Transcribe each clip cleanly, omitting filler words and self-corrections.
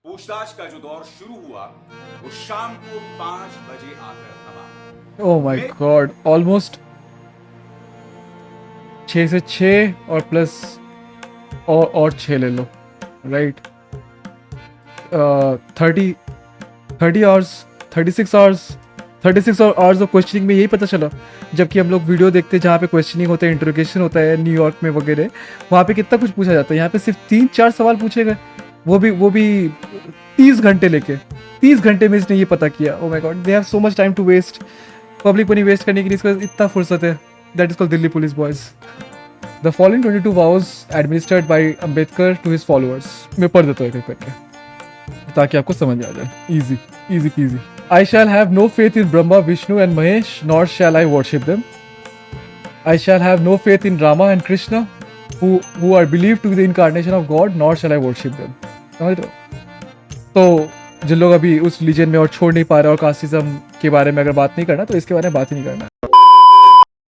पूछताछ का जो दौर शुरू हुआ वो शाम को 5 बजे आकर थमा। Oh my god, almost 6 से 6 और प्लस और 6 ले लो, right? 30 hours, 36 hours, 36 hours of questioning में यही पता चला। जबकि हम लोग वीडियो देखते हैं जहाँ पे क्वेश्चनिंग होता है, इंटरोगेशन होता है न्यूयॉर्क में वगैरह, वहाँ पे कितना कुछ पूछा जाता है। यहाँ पे सिर्फ 3-4 सवाल पूछे गए, वो भी 30 घंटे लेके। 30 घंटे में इसने ये पता किया। Oh my God, they have so much time to waste. Public money waste करने के लिए इसका इतना फुर्सत है। That is called Delhi police boys. The following 22 vows administered by Ambedkar to his followers. मैं पढ़ देता हूँ एक करके ताकि आपको समझ में आ जाए। Easy easy PG. I shall have no faith in Brahma, Vishnu and Mahesh, nor shall I worship them. I shall have no faith in Rama and Krishna, who are believed to be the incarnation of God, nor shall I worship them. समझ रहे हो? तो जिन लोग अभी उस religion में और छोड़ नहीं पा रहे और कास्टिज्म के बारे में अगर बात नहीं करना तो इसके बारे में बात ही नहीं करना।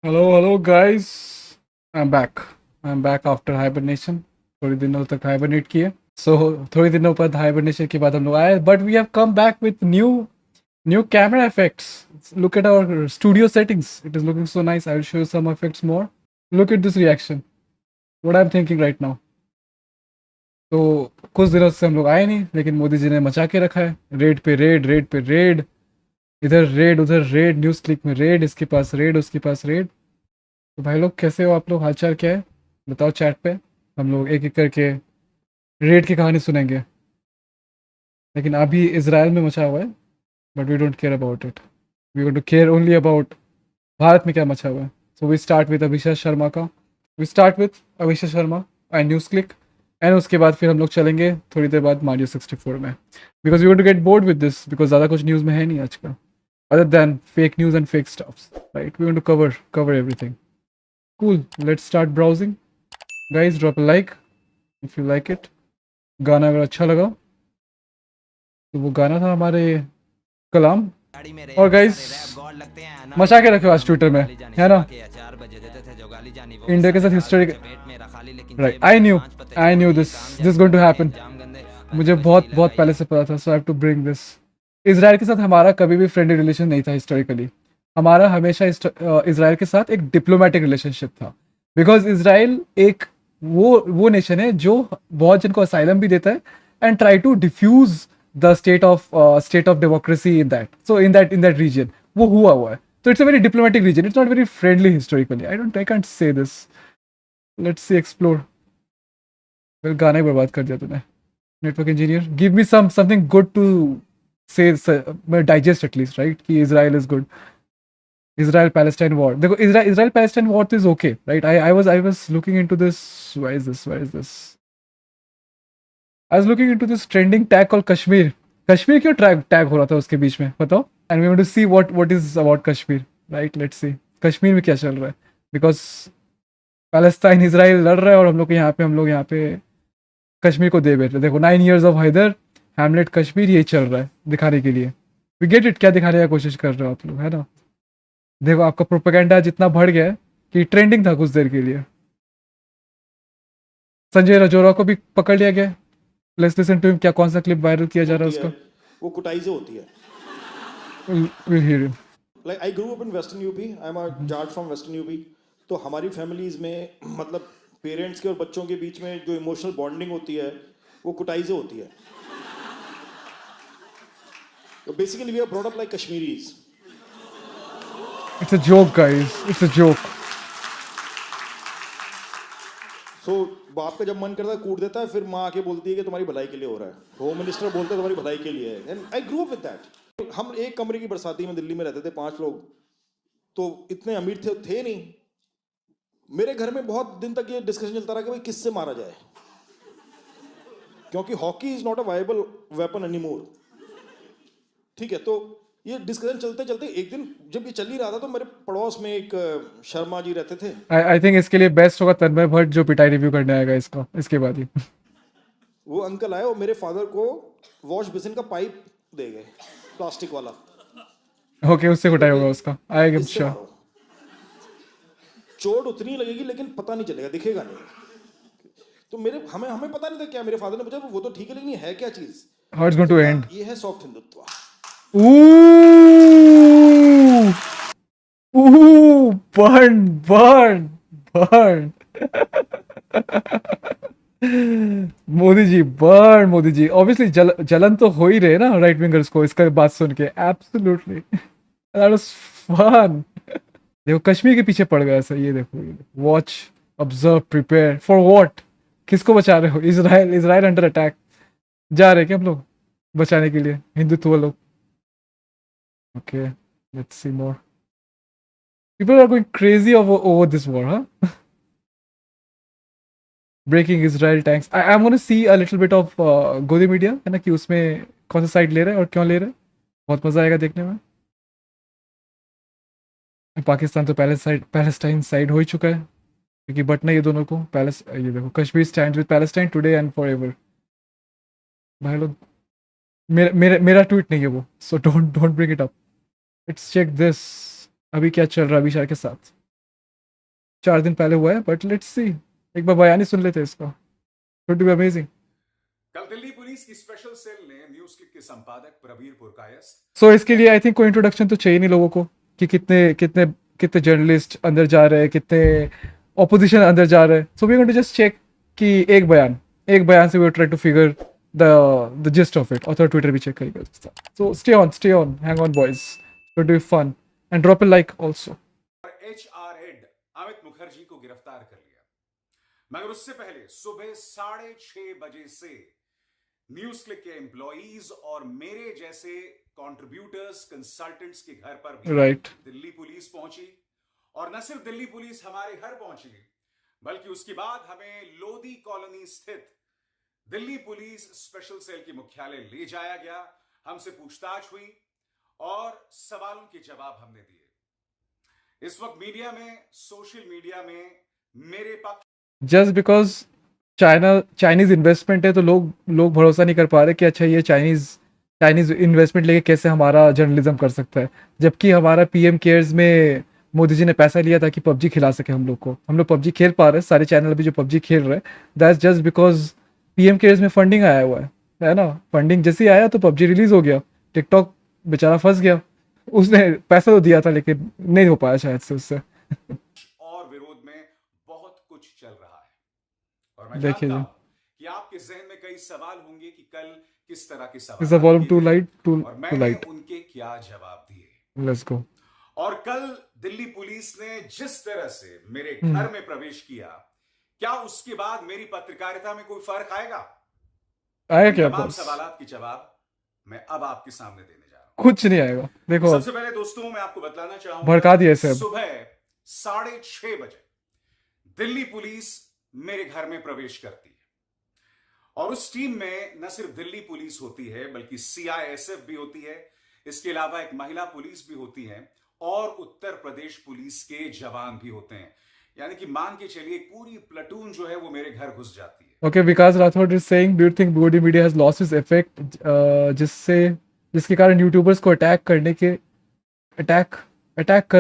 Hello guys, I am back after hibernation. थोड़ी दिनों तक हाइबरनेट किए, सो थोड़ी दिनों पर हाइबरनेशन के बाद हम लोग आए, but we have come back with new camera effects. Look at our studio settings. It is looking so nice. I will show you some effects more. Look at this reaction. What I'm thinking right now. तो कुछ दिनों से हम लोग आए नहीं, लेकिन मोदी जी ने मचा के रखा है। रेड पे रेड, इधर रेड उधर रेड, न्यूज़ क्लिक में रेड, इसके पास रेड उसके पास रेड। तो भाई लोग कैसे हो आप लोग? हालचाल क्या है बताओ चैट पे। हम लोग एक एक करके रेड की कहानी सुनेंगे। लेकिन अभी इसराइल में मचा हुआ है, but we don't care about it. We want to care only about Bharat में क्या मचा हुआ है। So we start with Abhishek Sharma का। We start with Abhishek Sharma and news click, and उसके बाद फिर हम लोग चलेंगे थोड़ी देर बाद मारियो 64 में, because we want to get bored with this, because ज़्यादा कुछ न्यूज़ में है नहीं आजकल other than fake news and fake stuffs, right? We want to cover everything. Cool, let's start browsing. Guys, drop a like if you like it. गाना अगर अच्छा लगा तो वो गाना था हमारे कलाम। और गाइस मचा के रखे आज ट्विटर में, है ना? इंडिया के साथ history, right? I knew this going to happen. मुझे बहुत पहले से पता था, so I have to bring this. Israel के साथ हमारा कभी भी फ्रेंडली रिलेशन नहीं था हिस्टोरिकली। हमारा हमेशा इसराइल के साथ एक डिप्लोमेटिक रिलेशनशिप था, बिकॉज इसराइल एक वो नेशन है जो बहुत जन को असाइलम भी देता है and try to defuse the state of democracy in that. So in that region वो हुआ है। So it's a very diplomatic region. It's not very friendly historically. I can't say this. Let's see, explore. Well, गाना ही बर्बाद कर दिया तूने। Network engineer, give me something good to say, digest at least, right? कि Israel is good. Israel Palestine war. देखो Israel Palestine war is okay, right? I was looking into this. Where is this? I was looking into this trending tag called Kashmir. Kashmir क्यों tag हो रहा था उसके बीच में बताओ? And we want to see what is about Kashmir, right? Let's see Kashmir में क्या चल रहा है, बिकॉज पैलेस्टाइन इजराइल लड़ रहा है और हम लोग यहाँ पे कश्मीर को दे बैठे। देखो 9 years of Haider, Hamlet, Kashmir, यही चल रहा है दिखाने के लिए। वी गेट इट, क्या दिखाने की कोशिश कर रहे हो आप लोग, है ना? देखो आपका प्रोपेगेंडा जितना बढ़ गया है कि ट्रेंडिंग था कुछ देर के लिए। संजय राजौरा को भी पकड़ लिया गया। Let's listen to him. क्या कौन सा क्लिप वायरल किया जा रहा है उसका? वो कुटाई से होती है। We'll hear him. Like I grew up in Western UP. I'm a Jat from Western UP. तो हमारी फैमिलीज में मतलब पेरेंट्स के और बच्चों के बीच में जो इमोशनल बॉन्डिंग होती है वो कुटाई से होती है। तो basically we are brought up like Kashmiris. It's a joke, guys. It's a joke. So बाप का जब मन करता है कूट देता है, फिर माँ आके बोलती है कि तुम्हारी भलाई के लिए हो रहा है। होम मिनिस्टर बोलते हैं तुम्हारी भलाई के लिए है। And I grew up with that. हम एक कमरे की बरसाती में दिल्ली में रहते थे 5 लोग, तो इतने अमीर थे नहीं। मेरे घर में बहुत दिन तक ये डिस्कशन चलता रहा कि भाई किससे मारा जाए, क्योंकि hockey is not a viable weapon anymore. ठीक है, तो ये डिस्कशन चलते चलते एक दिन जब ये चल ही रहा था तो मेरे पड़ोस में एक शर्मा जी रहते थे। आई थिंक इसके लिए बेस्ट होगा तन्मय भट्ट जो पिटाई रिव्यू करने आएगा इसका, इसके बाद ही। वो अंकल आए और मेरे फादर को वॉश बेसिन का पाइप दे गए, प्लास्टिक वाला। ओके, उससे पिटाई होगा उसका। I am sure. चोट उतनी लगेगी लेकिन पता नहीं चलेगा, दिखेगा नहीं। तो हमें पता नहीं था क्या। मेरे फादर ने पूछा वो तो ठीक है लेकिन ये है क्या चीज? how it's going to end. ये है soft Hindutva. Ooh, ooh, burn, burn, burn. Modi ji, burn Modi ji. Obviously जलन तो हो ही रहे ना राइट विंगर्स को इसका बात सुन के. Absolutely, that was fun. देखो कश्मीर के पीछे पड़ गया ऐसा. ये देखो, watch, observe, prepare for what. किसको बचा रहे हो? इजराइल. Israel under attack. जा रहे हैं क्या हम लोग बचाने के लिए हिंदुत्व लोग? Okay, let's see more. People are going crazy over this war, हाँ. Breaking Israel tanks. I am gonna see a little bit of Godi media, है ना, कि उसमें कौन सा साइड ले रहे हैं और क्यों ले रहे हैं. बहुत मजा आएगा देखने में. पाकिस्तान तो पैलेस्टाइन साइड हो ही चुका है क्योंकि बटना ये दोनों को ये देखो, Kashmir stand with Palestine today and forever. भाई लोग, मेरा ट्वीट नहीं है वो, so don't bring it up. Let's check this. अभी क्या चल रहा है अभिषार के साथ? 4 दिन पहले हुआ है, बट लेट्स सी. एक बार बयान ही सुन लेते हैं इसका. It be amazing. कल दिल्ली पुलिस की स्पेशल सेल ने न्यूज क्लिक के संपादक प्रवीर पुरकायस्थ. सो इसके लिए आई थिंक कोई इंट्रोडक्शन तो चाहिए नहीं लोगों को कि कितने कितने कितने जर्नलिस्ट अंदर जा रहे हैं, कितने ऑपोजिशन अंदर जा रहे हैं. So we going to just check कि एक बयान से we try to figure the gist of it. और ट्विटर भी चेक करेगा. So stay on, hang on boys. It will be fun and drop a like also. HR head Amit Mukherjee को गिरफ्तार कर लिया, मगर उससे पहले सुबह 6:30 बजे से न्यूज क्लिक के एम्प्लॉइज और मेरे जैसे कंट्रीब्यूटर्स, कंसल्टेंट्स के घर पर भी दिल्ली पुलिस पहुंची. और न सिर्फ दिल्ली पुलिस हमारे घर पहुंची, बल्कि उसके बाद हमें लोधी कॉलोनी स्थित दिल्ली पुलिस स्पेशल सेल के मुख्यालय ले जाया गया. हमसे पूछताछ हुई और सवालों के जवाब हमने दिए. इस वक्त मीडिया में, सोशल मीडिया में मेरे पक्ष जस्ट बिकॉज चाइनीज इन्वेस्टमेंट है तो लोग भरोसा नहीं कर पा रहे कि अच्छा ये चाइनीज इन्वेस्टमेंट लेके कैसे हमारा जर्नलिज्म कर सकता है. जबकि हमारा पीएम केयर्स में मोदी जी ने पैसा लिया था कि पबजी खिला सके हम लोग को. हम लोग पबजी खेल पा रहे हैं, सारे चैनल भी जो पबजी खेल रहे हैं. That's just because PM cares में फंडिंग आया हुआ है ना. फंडिंग जैसे ही आया तो पबजी रिलीज हो गया. टिकटॉक बेचारा फंस गया. उसने पैसा तो दिया था लेकिन नहीं हो पाया शायद से उससे. और विरोध में बहुत कुछ चल रहा है. और मैं देखिए जानता हूं कि आपके जहन में कई सवाल होंगे कि कल किस तरह के सवाल इज द वॉल्यूम टू किए लाइट गए टू और मैंने लाइट. उनके क्या जवाब दिए. Let's go. और कल दिल्ली पुलिस ने जिस तरह से मेरे घर में प्रवेश किया, क्या उसके बाद मेरी पत्रकारिता में कोई फर्क आएगा? आया क्या? तमाम सवालात के जवाब मैं अब आपके सामने देने जा रहा हूं. कुछ नहीं आएगा. देखो, सबसे पहले दोस्तों मैं आपको बतलाना चाहूंगा, भड़का दिया इसे. सुबह 6:30 बजे दिल्ली पुलिस मेरे घर में प्रवेश करती है. और उस टीम में न सिर्फ दिल्ली पुलिस होती है, बल्कि CISF भी होती है. इसके अलावा एक महिला पुलिस भी होती है और उत्तर प्रदेश पुलिस के जवान भी होते हैं. यानी कि मान के चलिए एक पूरी प्लाटून जो है वो मेरे घर घुस जाती है. Okay, Vikas Rathore is saying, do you think Godi media has lost its effect, जिसके कारण यूट्यूबर्स को अटैक कर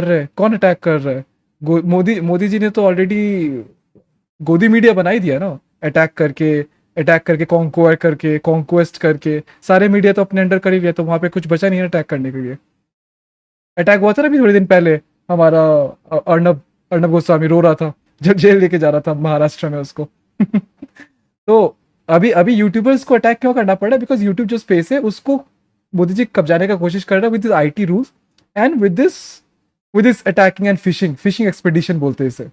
रहे हैं? कौन अटैक कर रहा है? मोदी जी ने तो ऑलरेडी गोदी मीडिया बना ही दिया ना. अटैक करके कॉन्क्वेस्ट करके सारे मीडिया तो अपने अंडर कर ही लिया. तो वहां पे कुछ बचा नहीं है अटैक करने के लिए. अटैक हुआ था ना अभी थोड़े दिन पहले. हमारा अर्नब गोस्वामी रो रहा था जब जेल लेके जा रहा था महाराष्ट्र में उसको. तो अभी यूट्यूबर्स को अटैक क्यों करना पड़ रहा है? बिकॉज यूट्यूब जो स्पेस है उसको मोदी जी कब्जाने का कोशिश कर रहा है with this IT rules and with this attacking and fishing expedition बोलते हैं इसे.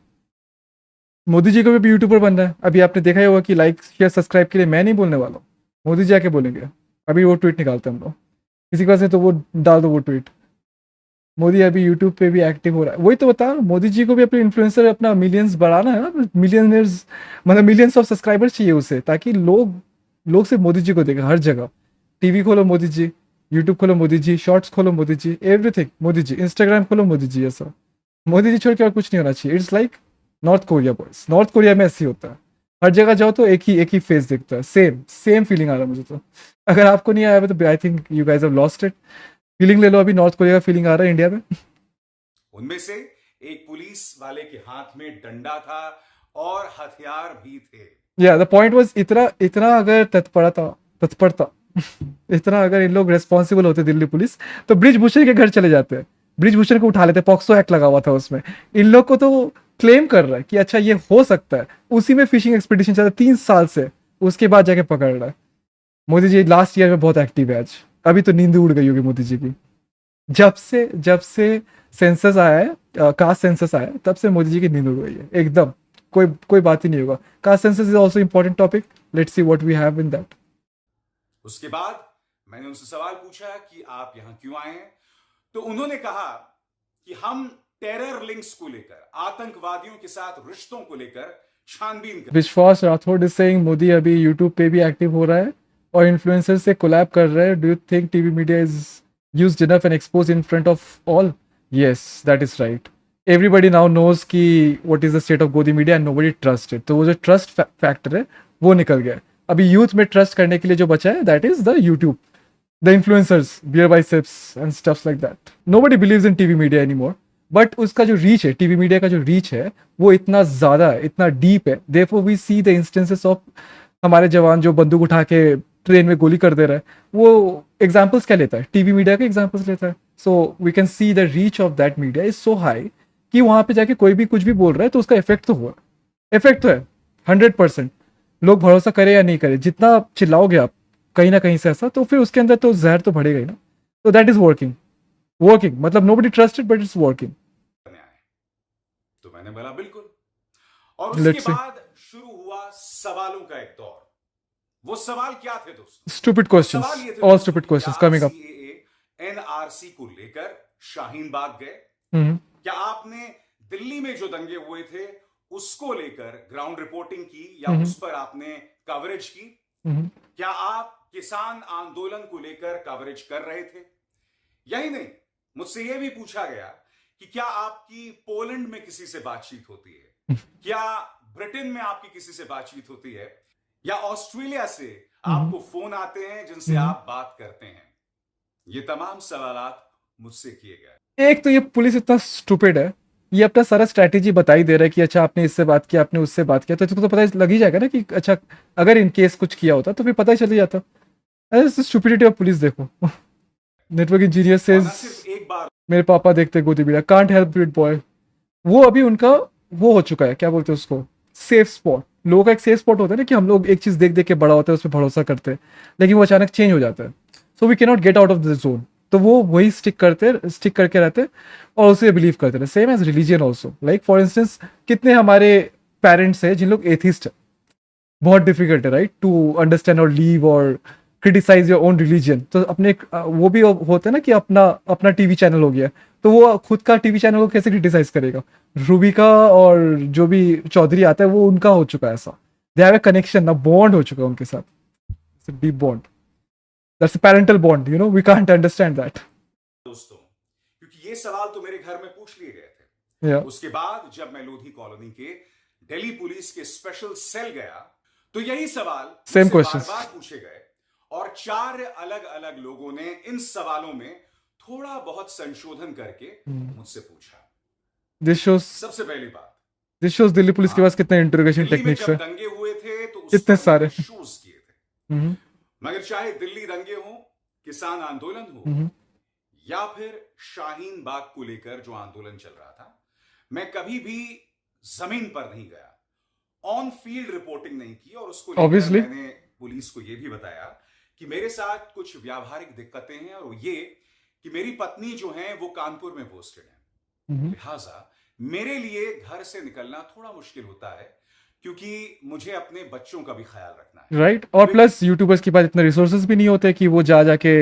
मोदी जी को भी यूट्यूबर बनना है. अभी आपने देखा ही होगा कि लाइक शेयर सब्सक्राइब के लिए मैं नहीं बोलने वाला हूँ. मोदी जी आके बोलेंगे. अभी वो ट्वीट निकालते हैं हम लोग. किसी के पास है तो वो डाल दो वो ट्वीट. मोदी अभी यूट्यूब पे भी एक्टिव हो रहा है. वही तो बता, मोदी जी को भी अपने इन्फ्लुएंसर अपना मिलियंस बढ़ाना है ना. मिलियनर्स मतलब मिलियंस ऑफ सब्सक्राइबर्स चाहिए उसे, ताकि लोग सिर्फ मोदी जी को देखें हर जगह. टीवी खोलो मोदी जी, यूट्यूब खोलो मोदी जी, शॉर्ट्स खोलो मोदी जी, एवरीथिंग मोदी जी, इंस्टाग्राम खोलो मोदी जी. ऐसा मोदी जी छोड़ के और कुछ नहीं होना चाहिए. It's like north Korea boys. North Korea में ऐसी होता है. हर जगह जाओ तो एक ही फेस दिखता है. सेम फीलिंग आ रहा है मुझे तो. अगर आपको नहीं आया तो I think you guys have lost it. Feeling ले लो. अभी नॉर्थ कोरिया का फीलिंग आ रहा है इंडिया में. उनमें से एक पुलिस वाले के हाथ में डंडा था और हथियार भी थे. या द पॉइंट वाज इतना अगर तत्परता इतना अगर इन लोग रेस्पॉन्सिबल होते दिल्ली पुलिस तो ब्रिजभूषण के घर चले जाते हैं, ब्रिजभूषण को उठा लेते, पॉक्सो एक्ट लगा हुआ था उसमें। इन लोग को तो क्लेम कर रहा है कि अच्छा ये हो सकता है, उसी में फिशिंग एक्सपीडिशन चल रहा है 3 साल से, उसके बाद जाके पकड़ रहा है। मोदी जी लास्ट ईयर में बहुत एक्टिव है आज, अभी तो नींद उड़ गई होगी मोदी जी की। जब से सेंसस आया है, कास्ट सेंसस आया है, तब से मोदी जी की नींद उड़ गई है एकदम। कोई कोई बात ही नहीं होगा। Caste census is also important topic, let's see what we have in that. उसके बाद मैंने उनसे सवाल पूछा कि आप यहां क्यों आए हैं, तो उन्होंने कहा कि हम टेरर लिंक्स को लेकर, आतंकवादियों के साथ रिश्तों को लेकर छानबीन कर। विश्वास राठौड़ इज सेइंग मोदी अभी यूट्यूब पे भी एक्टिव हो रहा है और इन्फ्लुएंसर से कोलैब कर रहा है। Do you think TV media is used enough and expose in front of all? Yes, that is right. Everybody now knows कि what is the state of Godi media and nobody trust it. तो वो जो trust factor है वो निकल गया। अभी youth में ट्रस्ट करने के लिए जो बचा है that is the YouTube, the influencers, beer biceps and stuff like that. Nobody believes in TV media anymore. But उसका जो रीच है, टीवी मीडिया का जो रीच है वो इतना ज़्यादा है, इतना डीप है। Therefore we see the instances of हमारे जवान जो बंदूक उठा के ट्रेन में गोली कर दे रहा है, वो एग्जाम्पल्स क्या लेता है? टीवी मीडिया के एग्जाम्पल्स लेता है। So we can see the reach of that media is so high कि वहाँ पे जाके कोई भी कुछ भी बोल रहा है तो उसका इफेक्ट तो हुआ, इफेक्ट तो है 100%। लोग भरोसा करे या नहीं करे, जितना चिल्लाओगे आप कहीं ना कहीं से ऐसा, तो फिर उसके अंदर तो जहर तो बढ़ेगा ही ना। तो दैट इज वर्किंग मतलब nobody trusted but it's working. तो मैंने बोला बिल्कुल। और उसके Let's see. बाद शुरू हुआ सवालों का एक दौर। वो सवाल क्या थे दोस्तों? स्टूपिड क्वेश्चंस, सवाल ये थे ऑल दोस्तों स्टूपिड कि क्वेश्चंस क्या कमिंग अप। CAA NRC को लेकर शाहीन बाग गए? हम्म क्या आपने दिल्ली में जो दंगे हुए थे उसको लेकर ग्राउंड रिपोर्टिंग की या उस पर आपने कवरेज की? क्या आप किसान आंदोलन को लेकर कवरेज कर रहे थे? यही नहीं, मुझसे यह भी पूछा गया कि क्या आपकी पोलैंड में किसी से बातचीत होती है? क्या ब्रिटेन में आपकी किसी से बातचीत होती है? या ऑस्ट्रेलिया से आपको फोन आते हैं जिनसे आप बात करते हैं? ये तमाम सवालात मुझसे किए गए। एक तो ये पुलिस इतना स्टूपिड है, ये अपना सारा स्ट्रैटेजी बता ही दे रहा है कि अच्छा आपने इससे बात किया, आपने उससे बात किया, तो इसको तो पता लग ही जाएगा ना कि अच्छा अगर इन केस कुछ किया होता तो फिर पता ही चल जाता। स्टूपिडिटी ऑफ पुलिस देखो। नेटवर्क इंजीनियर और सेज न सिर्फ एक बार, मेरे पापा देखते गोदी media, can't help it boy. वो अभी उनका वो हो चुका है, क्या बोलते हैं उसको, सेफ स्पॉट। लोगों का एक सेफ स्पॉट होता है ना कि हम लोग एक चीज देख देख के बड़ा होता है, उस पर भरोसा करते हैं, लेकिन वो अचानक चेंज हो जाता है। So we can not get out of this zone. तो वो वही स्टिक करके रहते और उसे बिलीव करते रहे। Same as religion also, like for instance कितने हमारे पेरेंट्स हैं जिन लोग एथिस्ट है, बहुत डिफिकल्ट है राइट टू अंडरस्टैंड और लीव और क्रिटिसाइज योर ओन रिलीजन। तो अपने वो भी होते हैं ना कि अपना टीवी चैनल हो गया, तो वो खुद का टीवी चैनल को कैसे क्रिटिसाइज करेगा? रूबी का और जो भी चौधरी आता है वो उनका हो चुका है ऐसा। दे हैव ए कनेक्शन ना, बॉन्ड हो चुका है उनके साथ, deep bond. That's a parental bond, you know, we can't understand that. दोस्तों, क्योंकि ये सवाल तो मेरे घर में पूछ लिए गए थे। Yeah. उसके बाद जब मैं लोधी कॉलोनी के दिल्ली पुलिस के स्पेशल सेल गया तो यही सवाल Same मुझसे questions. बार-बार पूछे गए और 4 अलग-अलग लोगों ने इन सवालों में थोड़ा बहुत संशोधन करके मुझसे पूछा। सबसे पहली बात, दिस शोज दिल्ली पुलिस के पास कितने इंटरोगेशन दिल्ली में टेक्निक्स जब है। दंगे हुए थे तो उस कितने पर सारे। इश्यूज किए थे। हम्म, मगर चाहे दिल्ली दंगे हो, किसान आंदोलन हो हम्म, या फिर शाहीन बाग को लेकर जो आंदोलन चल रहा था, मैं कभी भी जमीन पर नहीं गया, ऑन फील्ड रिपोर्टिंग नहीं की। और उसको लेकर Obviously. मैंने पुलिस को यह भी बताया कि मेरे साथ कुछ व्यावहारिक दिक्कतें हैं और ये कि मेरी पत्नी जो है वो कानपुर में पोस्टेड है, लिहाजा मेरे लिए घर से निकलना थोड़ा मुश्किल होता है क्योंकि मुझे अपने बच्चों का भी ख्याल रखना है। राइट। और प्लस यूट्यूबर्स के पास इतने रिसोर्सेज भी नहीं होते कि वो जाके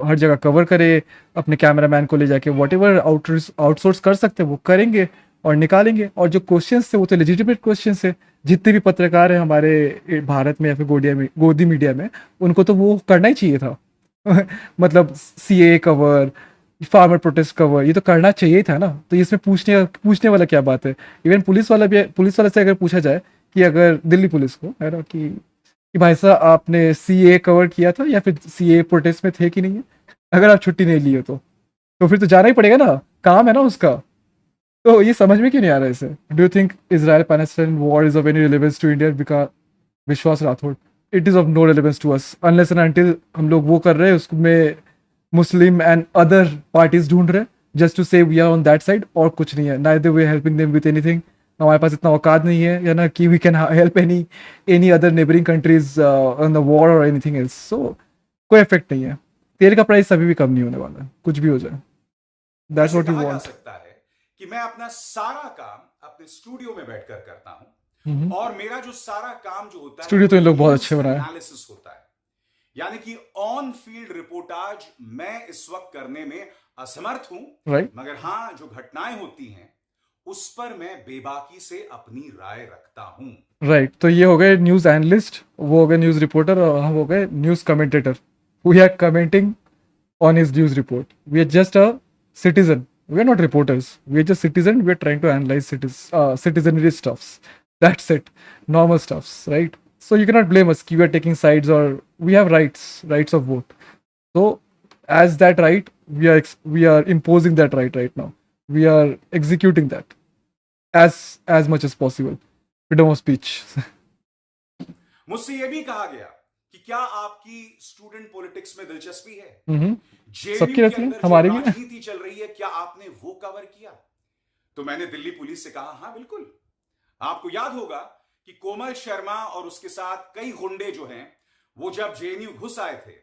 हर जगह कवर करे, अपने कैमरामैन को ले जाके व्हाटएवर आउटसोर्स कर सकते हैं वो करेंगे और निकालेंगे। और जो क्वेश्चंस थे वो तो लेजिटिमेट क्वेश्चंस है। जितने भी पत्रकार हैं हमारे भारत में या फिर गोदी मीडिया में, उनको तो वो करना ही चाहिए था। मतलब CAA cover, farmer protest cover, ये तो करना चाहिए था ना। तो इसमें पूछने वाला क्या बात है? इवन पुलिस वाला से अगर पूछा जाए कि अगर दिल्ली पुलिस को है ना कि भाई साहब आपने CAA कवर किया था या फिर CAA प्रोटेस्ट में थे कि नहीं है, अगर आप छुट्टी नहीं ली हो तो फिर तो जाना ही पड़ेगा ना, काम है ना उसका। तो ये समझ में क्यों नहीं आ रहा है इसे? Do you think Israel Palestine war is of any relevance to India? Because Vishwas Rathore, it is of no relevance to us unless and until हम लोग वो कर रहे हैं उसमें मुस्लिम एंड अदर पार्टीज ढूंढ रहे हैं just to say we are on that side, और कुछ नहीं है। Neither they helping them with anything, हमारे पास इतना औकात नहीं है या ना कि we can help any other neighbouring countries on the war और एनीथिंग एल्स। सो कोई इफेक्ट नहीं है, तेल का प्राइस अभी भी कम नहीं होने वाला है, कुछ भी हो जाए। दैट्स ऐसे व्हाट यू कहा जा वांट। सकता है कि मैं अपना सारा काम अपने स्टूडियो में बैठकर करता हूं, और मेरा जो सारा काम जो होता है स्टूडियो तो इन लोग बहुत अच्छे बनाए। एनालिसिस होता है, यानी कि ऑन फील्ड रिपोर्टाज मैं इस वक्त करने में असमर्थ हूं, राइट मगर हां जो घटनाएं होती हैं उस पर मैं बेबाकी से अपनी राय रखता हूं। राइट, तो ये हो गए न्यूज़ एनालिस्ट, वो हो गए न्यूज़ रिपोर्टर, और हम हो गए news commentator. We are commenting on his news report. We are just a citizen. We are not reporters. We are just citizen. We are trying to analyze citizenry stuffs. That's it. Normal stuffs, right? So you cannot blame us. We are taking sides, or we have rights of vote. So as that right, we are imposing that right now. We are executing that as much as possible. Freedom of speech. मुझसे यह भी कहा गया कि क्या आपकी student politics में दिलचस्पी है? सबकी जेएनयू के रहती है, अंदर जो हमारी भी। राजनीति चल रही है, क्या आपने वो कवर किया? तो मैंने दिल्ली पुलिस से कहा, हां बिल्कुल। आपको याद होगा कि कोमल शर्मा और उसके साथ कई गुंडे जो हैं वो जब जेएनयू घुस आए थे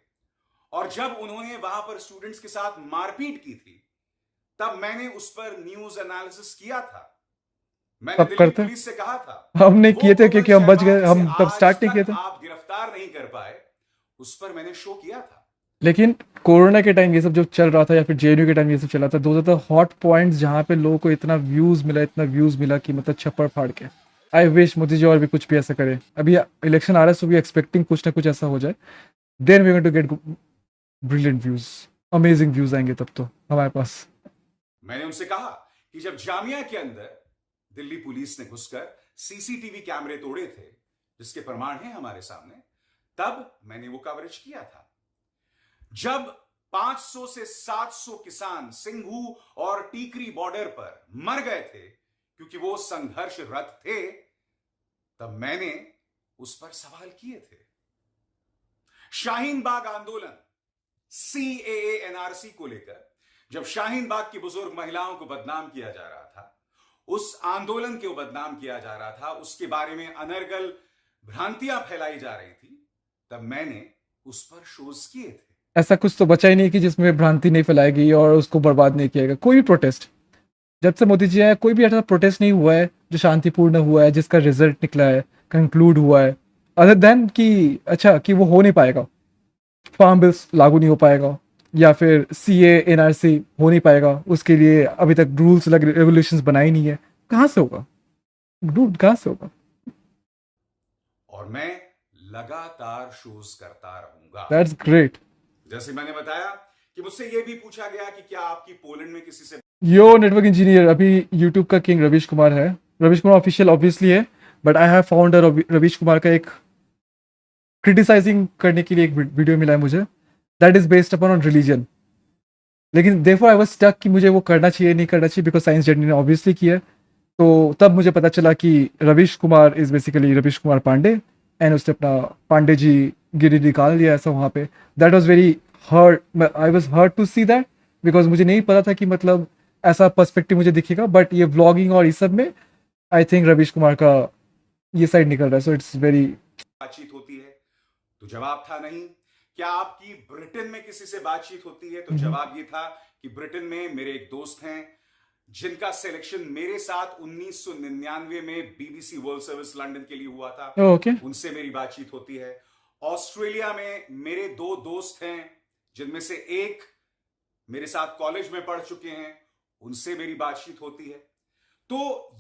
और जब उन्होंने वहां पर स्टूडेंट्स के साथ मारपीट की थी, तब मैंने उस पर न्यूज एनालिसिस किया था। मैंने सब दिल्ली करते पुलिस से कहा था, हमने वो किए थे कोमल क्योंकि हम बच शर्मा गए, हम जिसे तब आज स्टार्ट नहीं किए तक थे। आप गिरफ्तार नहीं कर पाए, उस पर मैंने शो किया था। लेकिन कोरोना के टाइम ये सब जो चल रहा था, या फिर जेएनयू के टाइम ये सब चला था, दो द हॉट पॉइंट्स जहाँ पे लोगों को इतना व्यूज मिला कि मतलब छप्पड़ फाड़ के। आई विश मोदी जी और भी कुछ भी ऐसा करे। अभी इलेक्शन आ रहा है, सो वी एक्सपेक्टिंग कुछ ना कुछ ऐसा हो जाए, then we going to get brilliant views, amazing views आएंगे तब तो हमारे पास। मैंने उनसे कहा कि जब जामिया के अंदर दिल्ली पुलिस ने घुसकर सीसीटीवी कैमरे तोड़े थे, जिसके प्रमाण हैं हमारे सामने, तब मैंने वो कवरेज किया था। जब 500 से 700 किसान सिंघू और टीकरी बॉर्डर पर मर गए थे क्योंकि वो संघर्षरत थे, तब मैंने उस पर सवाल किए थे। शाहीन बाग आंदोलन, सीएए एनआरसी को लेकर जब शाहीन बाग की बुजुर्ग महिलाओं को बदनाम किया जा रहा था, उस आंदोलन को बदनाम किया जा रहा था, उसके बारे में अनर्गल भ्रांतियां फैलाई जा रही थी, तब मैंने उस पर शोज किए थे। ऐसा कुछ तो बचा ही नहीं कि जिसमें भ्रांति नहीं फैलाएगी और उसको बर्बाद नहीं किया गया। कोई भी प्रोटेस्ट जब से मोदी जी आए, कोई भी ऐसा प्रोटेस्ट नहीं हुआ है जो शांतिपूर्ण हुआ है, जिसका रिजल्ट निकला है, कंक्लूड हुआ है, अदर देन कि अच्छा कि वो हो नहीं पाएगा, फार्म बिल्स लागू नहीं हो पाएगा, या फिर सीए एनआरसी हो नहीं पाएगा, उसके लिए अभी तक रूल्स रेगुलेशंस बनाए नहीं है। कहाँ से होगा डूड, कहाँ से होगा? और मैं लगातार शोज करता रहूंगा। That's great. जैसे मैंने बताया कि मुझसे यह भी पूछा गया कि क्या आपकी पोलैंड में किसी से यो नेटवर्क इंजीनियर अभी यूट्यूब का किंग रवीश कुमार है। रवीश कुमार ऑफिशियल ऑब्वियसली है, but I have found Ravish Kumar का एक क्रिटिसाइजिंग करने के लिए एक वीडियो मिला है मुझे, that is based upon on religion. लेकिन देयरफॉर आई वाज स्टक कि मुझे वो करना चाहिए नहीं करना चाहिए, बिकॉज साइंस जेडनी ने ऑब्वियसली किया। तो तब मुझे पता चला कि Ravish Kumar is basically Ravish Kumar Pandey, and उसने अपना पांडे जी गिरी निकाल दिया ऐसा वहाँ पे। That was very hurt, I was hurt to see that, because मुझे नहीं पता था कि मतलब ऐसा पर्सपेक्टिव मुझे दिखेगा। बट ये व्लॉगिंग और इस सब में आई थिंक रवीश कुमार का ये साइड निकल रहा है, सो इट्स वेरी। बातचीत होती है? तो जवाब था नहीं। क्या आपकी ब्रिटेन में किसी से बातचीत होती है? तो जवाब ये था कि ब्रिटेन में मेरे एक दोस्त हैं जिनका सिलेक्शन मेरे साथ 1999 में बीबीसी वर्ल्ड सर्विस लंदन के लिए हुआ था। ओके, उनसे मेरी बातचीत होती है। ऑस्ट्रेलिया में मेरे 2 दोस्त हैं जिनमें से एक मेरे साथ कॉलेज में पढ़ चुके हैं, उनसे मेरी बातचीत होती है। तो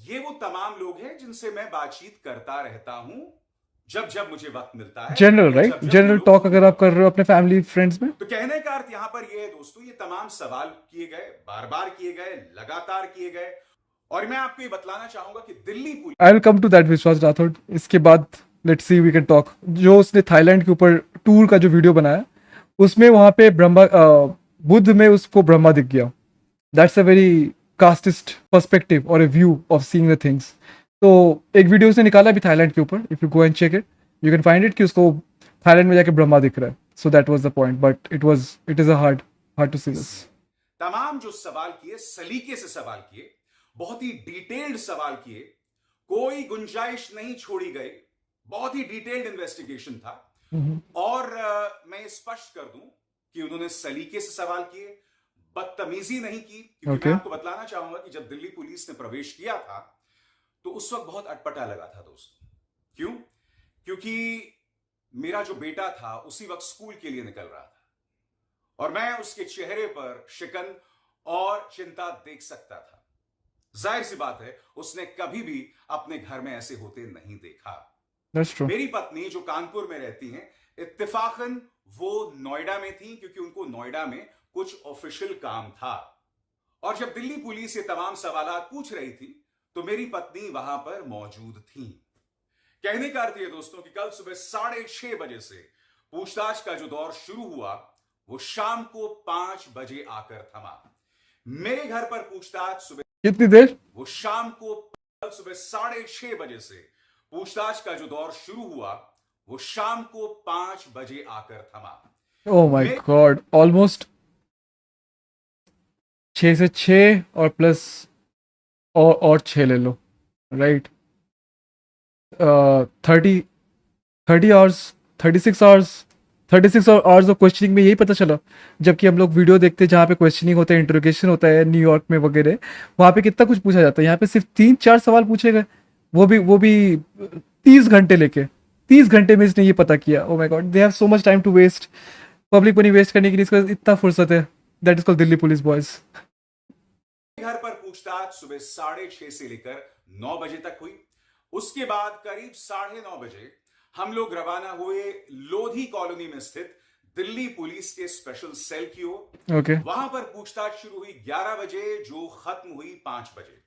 ये वो तमाम लोग हैं जिनसे मैं बातचीत करता रहता हूं जब जब मुझे वक्त मिलता है। जनरल राइट, जनरल टॉक अगर आप कर रहे हो अपने फैमिली फ्रेंड्स में। तो कहने का अर्थ यहां पर ये है दोस्तों, ये तमाम सवाल किए गए, बार बार किए गए, लगातार किए गए, और मैं आपको ये बतलाना चाहूंगा कि Delhi police, I will come to that Vishwas Rathore. इसके बाद let's see we can talk. जो उसने थाईलैंड के ऊपर टूर का जो वीडियो बनाया, उसमें वहां पे ब्रह्मा बुद्ध में उसको ब्रह्मा दिख गया। That's a very casteist perspective और a view of seeing the things. तो एक वीडियो उसने निकाला भी थाईलैंड के ऊपर, if you go and check it you can find it, कि उसको थाईलैंड में जाके ब्रह्मा दिख रहा है. So that was the point, but it is a hard to see this. तमाम जो सवाल किए सलीके से सवाल किए, बहुत ही डिटेल्ड सवाल किए, कोई गुंजाइश नहीं छोड़ी गई, बहुत ही डिटेल्ड इन्वेस्टिगेशन था. और मैं स्पष्ट कर दूं कि उन्होंने सलीके से सवाल किए, बदतमीजी नहीं की. क्योंकि मैं आपको बतलाना चाहूंगा कि जब दिल्ली पुलिस ने प्रवेश किया था तो उस वक्त बहुत अटपटा लगा था दोस्तों. क्यों? क्योंकि मेरा जो बेटा था उसी वक्त स्कूल के लिए निकल रहा था और मैं उसके चेहरे पर शिकन और चिंता देख सकता था. जाहिर सी बात है उसने कभी भी अपने घर में ऐसे होते नहीं देखा. That's true. मेरी पत्नी जो कानपुर में रहती हैं, इत्तेफाकन वो नोएडा में थी क्योंकि उनको नोएडा में कुछ ऑफिशियल काम था. और जब दिल्ली पुलिस ये तमाम सवालात पूछ रही थी तो मेरी पत्नी वहां पर मौजूद थी. कहने का अर्थ ये दोस्तों कि कल सुबह 6:30 बजे से पूछताछ का जो दौर शुरू हुआ वो शाम को 5 बजे आकर थमा. मेरे घर पर पूछताछ सुबह कितनी देर? वो शाम को कल सुबह 6:30 बजे से पूछताछ का जो दौर शुरू हुआ वो शाम को 5 बजे आकर थमा. Oh my God, ऑलमोस्ट 6 से 6 और प्लस और 6 ले लो, right? 30 hours, 36 hours of questioning में यही पता चला. जबकि हम लोग वीडियो देखते हैं जहाँ पे क्वेश्चनिंग होता है, इंटरोगेशन होता है न्यूयॉर्क में वगैरह, वहाँ पे कितना कुछ पूछा जाता है. यहाँ पे सिर्फ 3-4 सवाल पूछे गए, वो भी 30 घंटे लेके. 30 घंटे में इसने ये पता किया. Oh my God, they have so much time to waste. Public money waste करने के लिए इसका इतना फुर्सत है. That is called Delhi police boys. घर पर पूछताछ सुबह 6:30 से लेकर 9 बजे तक हुई. उसके बाद करीब 9:30 बजे हम लोग रवाना हुए लोधी कॉलोनी में स्थित दिल्ली पुलिस के स्पेशल सेल की ओर. ओके. वहां पर पूछताछ शुरू हुई 11 बजे जो खत्म हुई 5 बजे.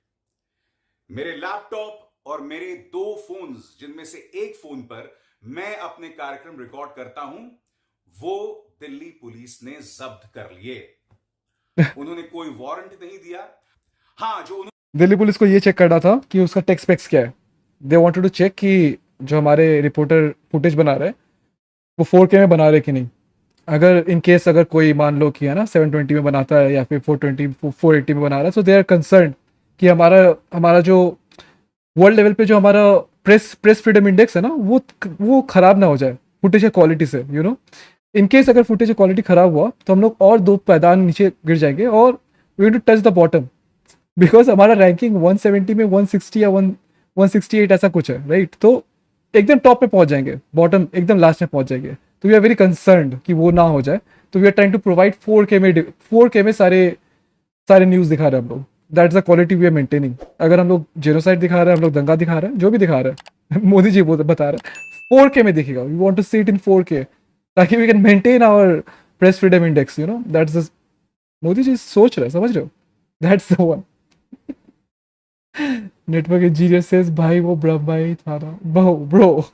मेरे लैपटॉप और मेरे 2 फोन्स जिनमें से एक फोन पर मैं अपने कार्यक्रम रिकॉर्ड करता हूं वो दिल्ली पुलिस ने जब्त कर लिए. उन्होंने कोई वारंट नहीं दिया. हाँ, जो दिल्ली पुलिस को ये चेक करना था कि उसका टेक स्पेक्स क्या है. दे वांटेड टू चेक कि जो हमारे रिपोर्टर फुटेज बना रहे हैं वो 4K में बना रहे कि नहीं. अगर कोई मान लो कि है ना 720 में बनाता है या फिर 420 480 में बना रहा है, सो दे आर कंसर्न कि हमारा जो वर्ल्ड लेवल पे जो हमारा प्रेस फ्रीडम इंडेक्स है ना वो खराब ना हो जाए फुटेज की क्वालिटी से. यू नो, इन केस अगर फुटेज की क्वालिटी खराब हुआ तो हम लोग और 2 पैदान नीचे गिर जाएंगे और we to touch the bottom. Because हमारा रैंकिंग 170 में 160 या 168 ऐसा कुछ है, राइट? तो एकदम टॉप पे पहुंच जाएंगे, बॉटम एकदम लास्ट में पहुंच जाएंगे. तो वी आर वेरी कंसर्न्ड कि वो ना हो जाए. तो we are trying to provide 4K में सारे न्यूज़ दिखा रहे हैं हम लोग. That is the quality we are maintaining. अगर हम लोग जेनोसाइड दिखा रहे हैं, हम लोग दंगा दिखा रहे हैं, जो भी दिखा रहे हैं मोदी जी बता रहे हैं 4K में दिखेगा. We want to see it in 4K ताकि we can maintain our press freedom index. You know, that's the Modi ji सोच रहे हैं, समझ रहे हो? That's the one. Network engineer says भाई वो ब्रह्मा ही था ना. ब्रो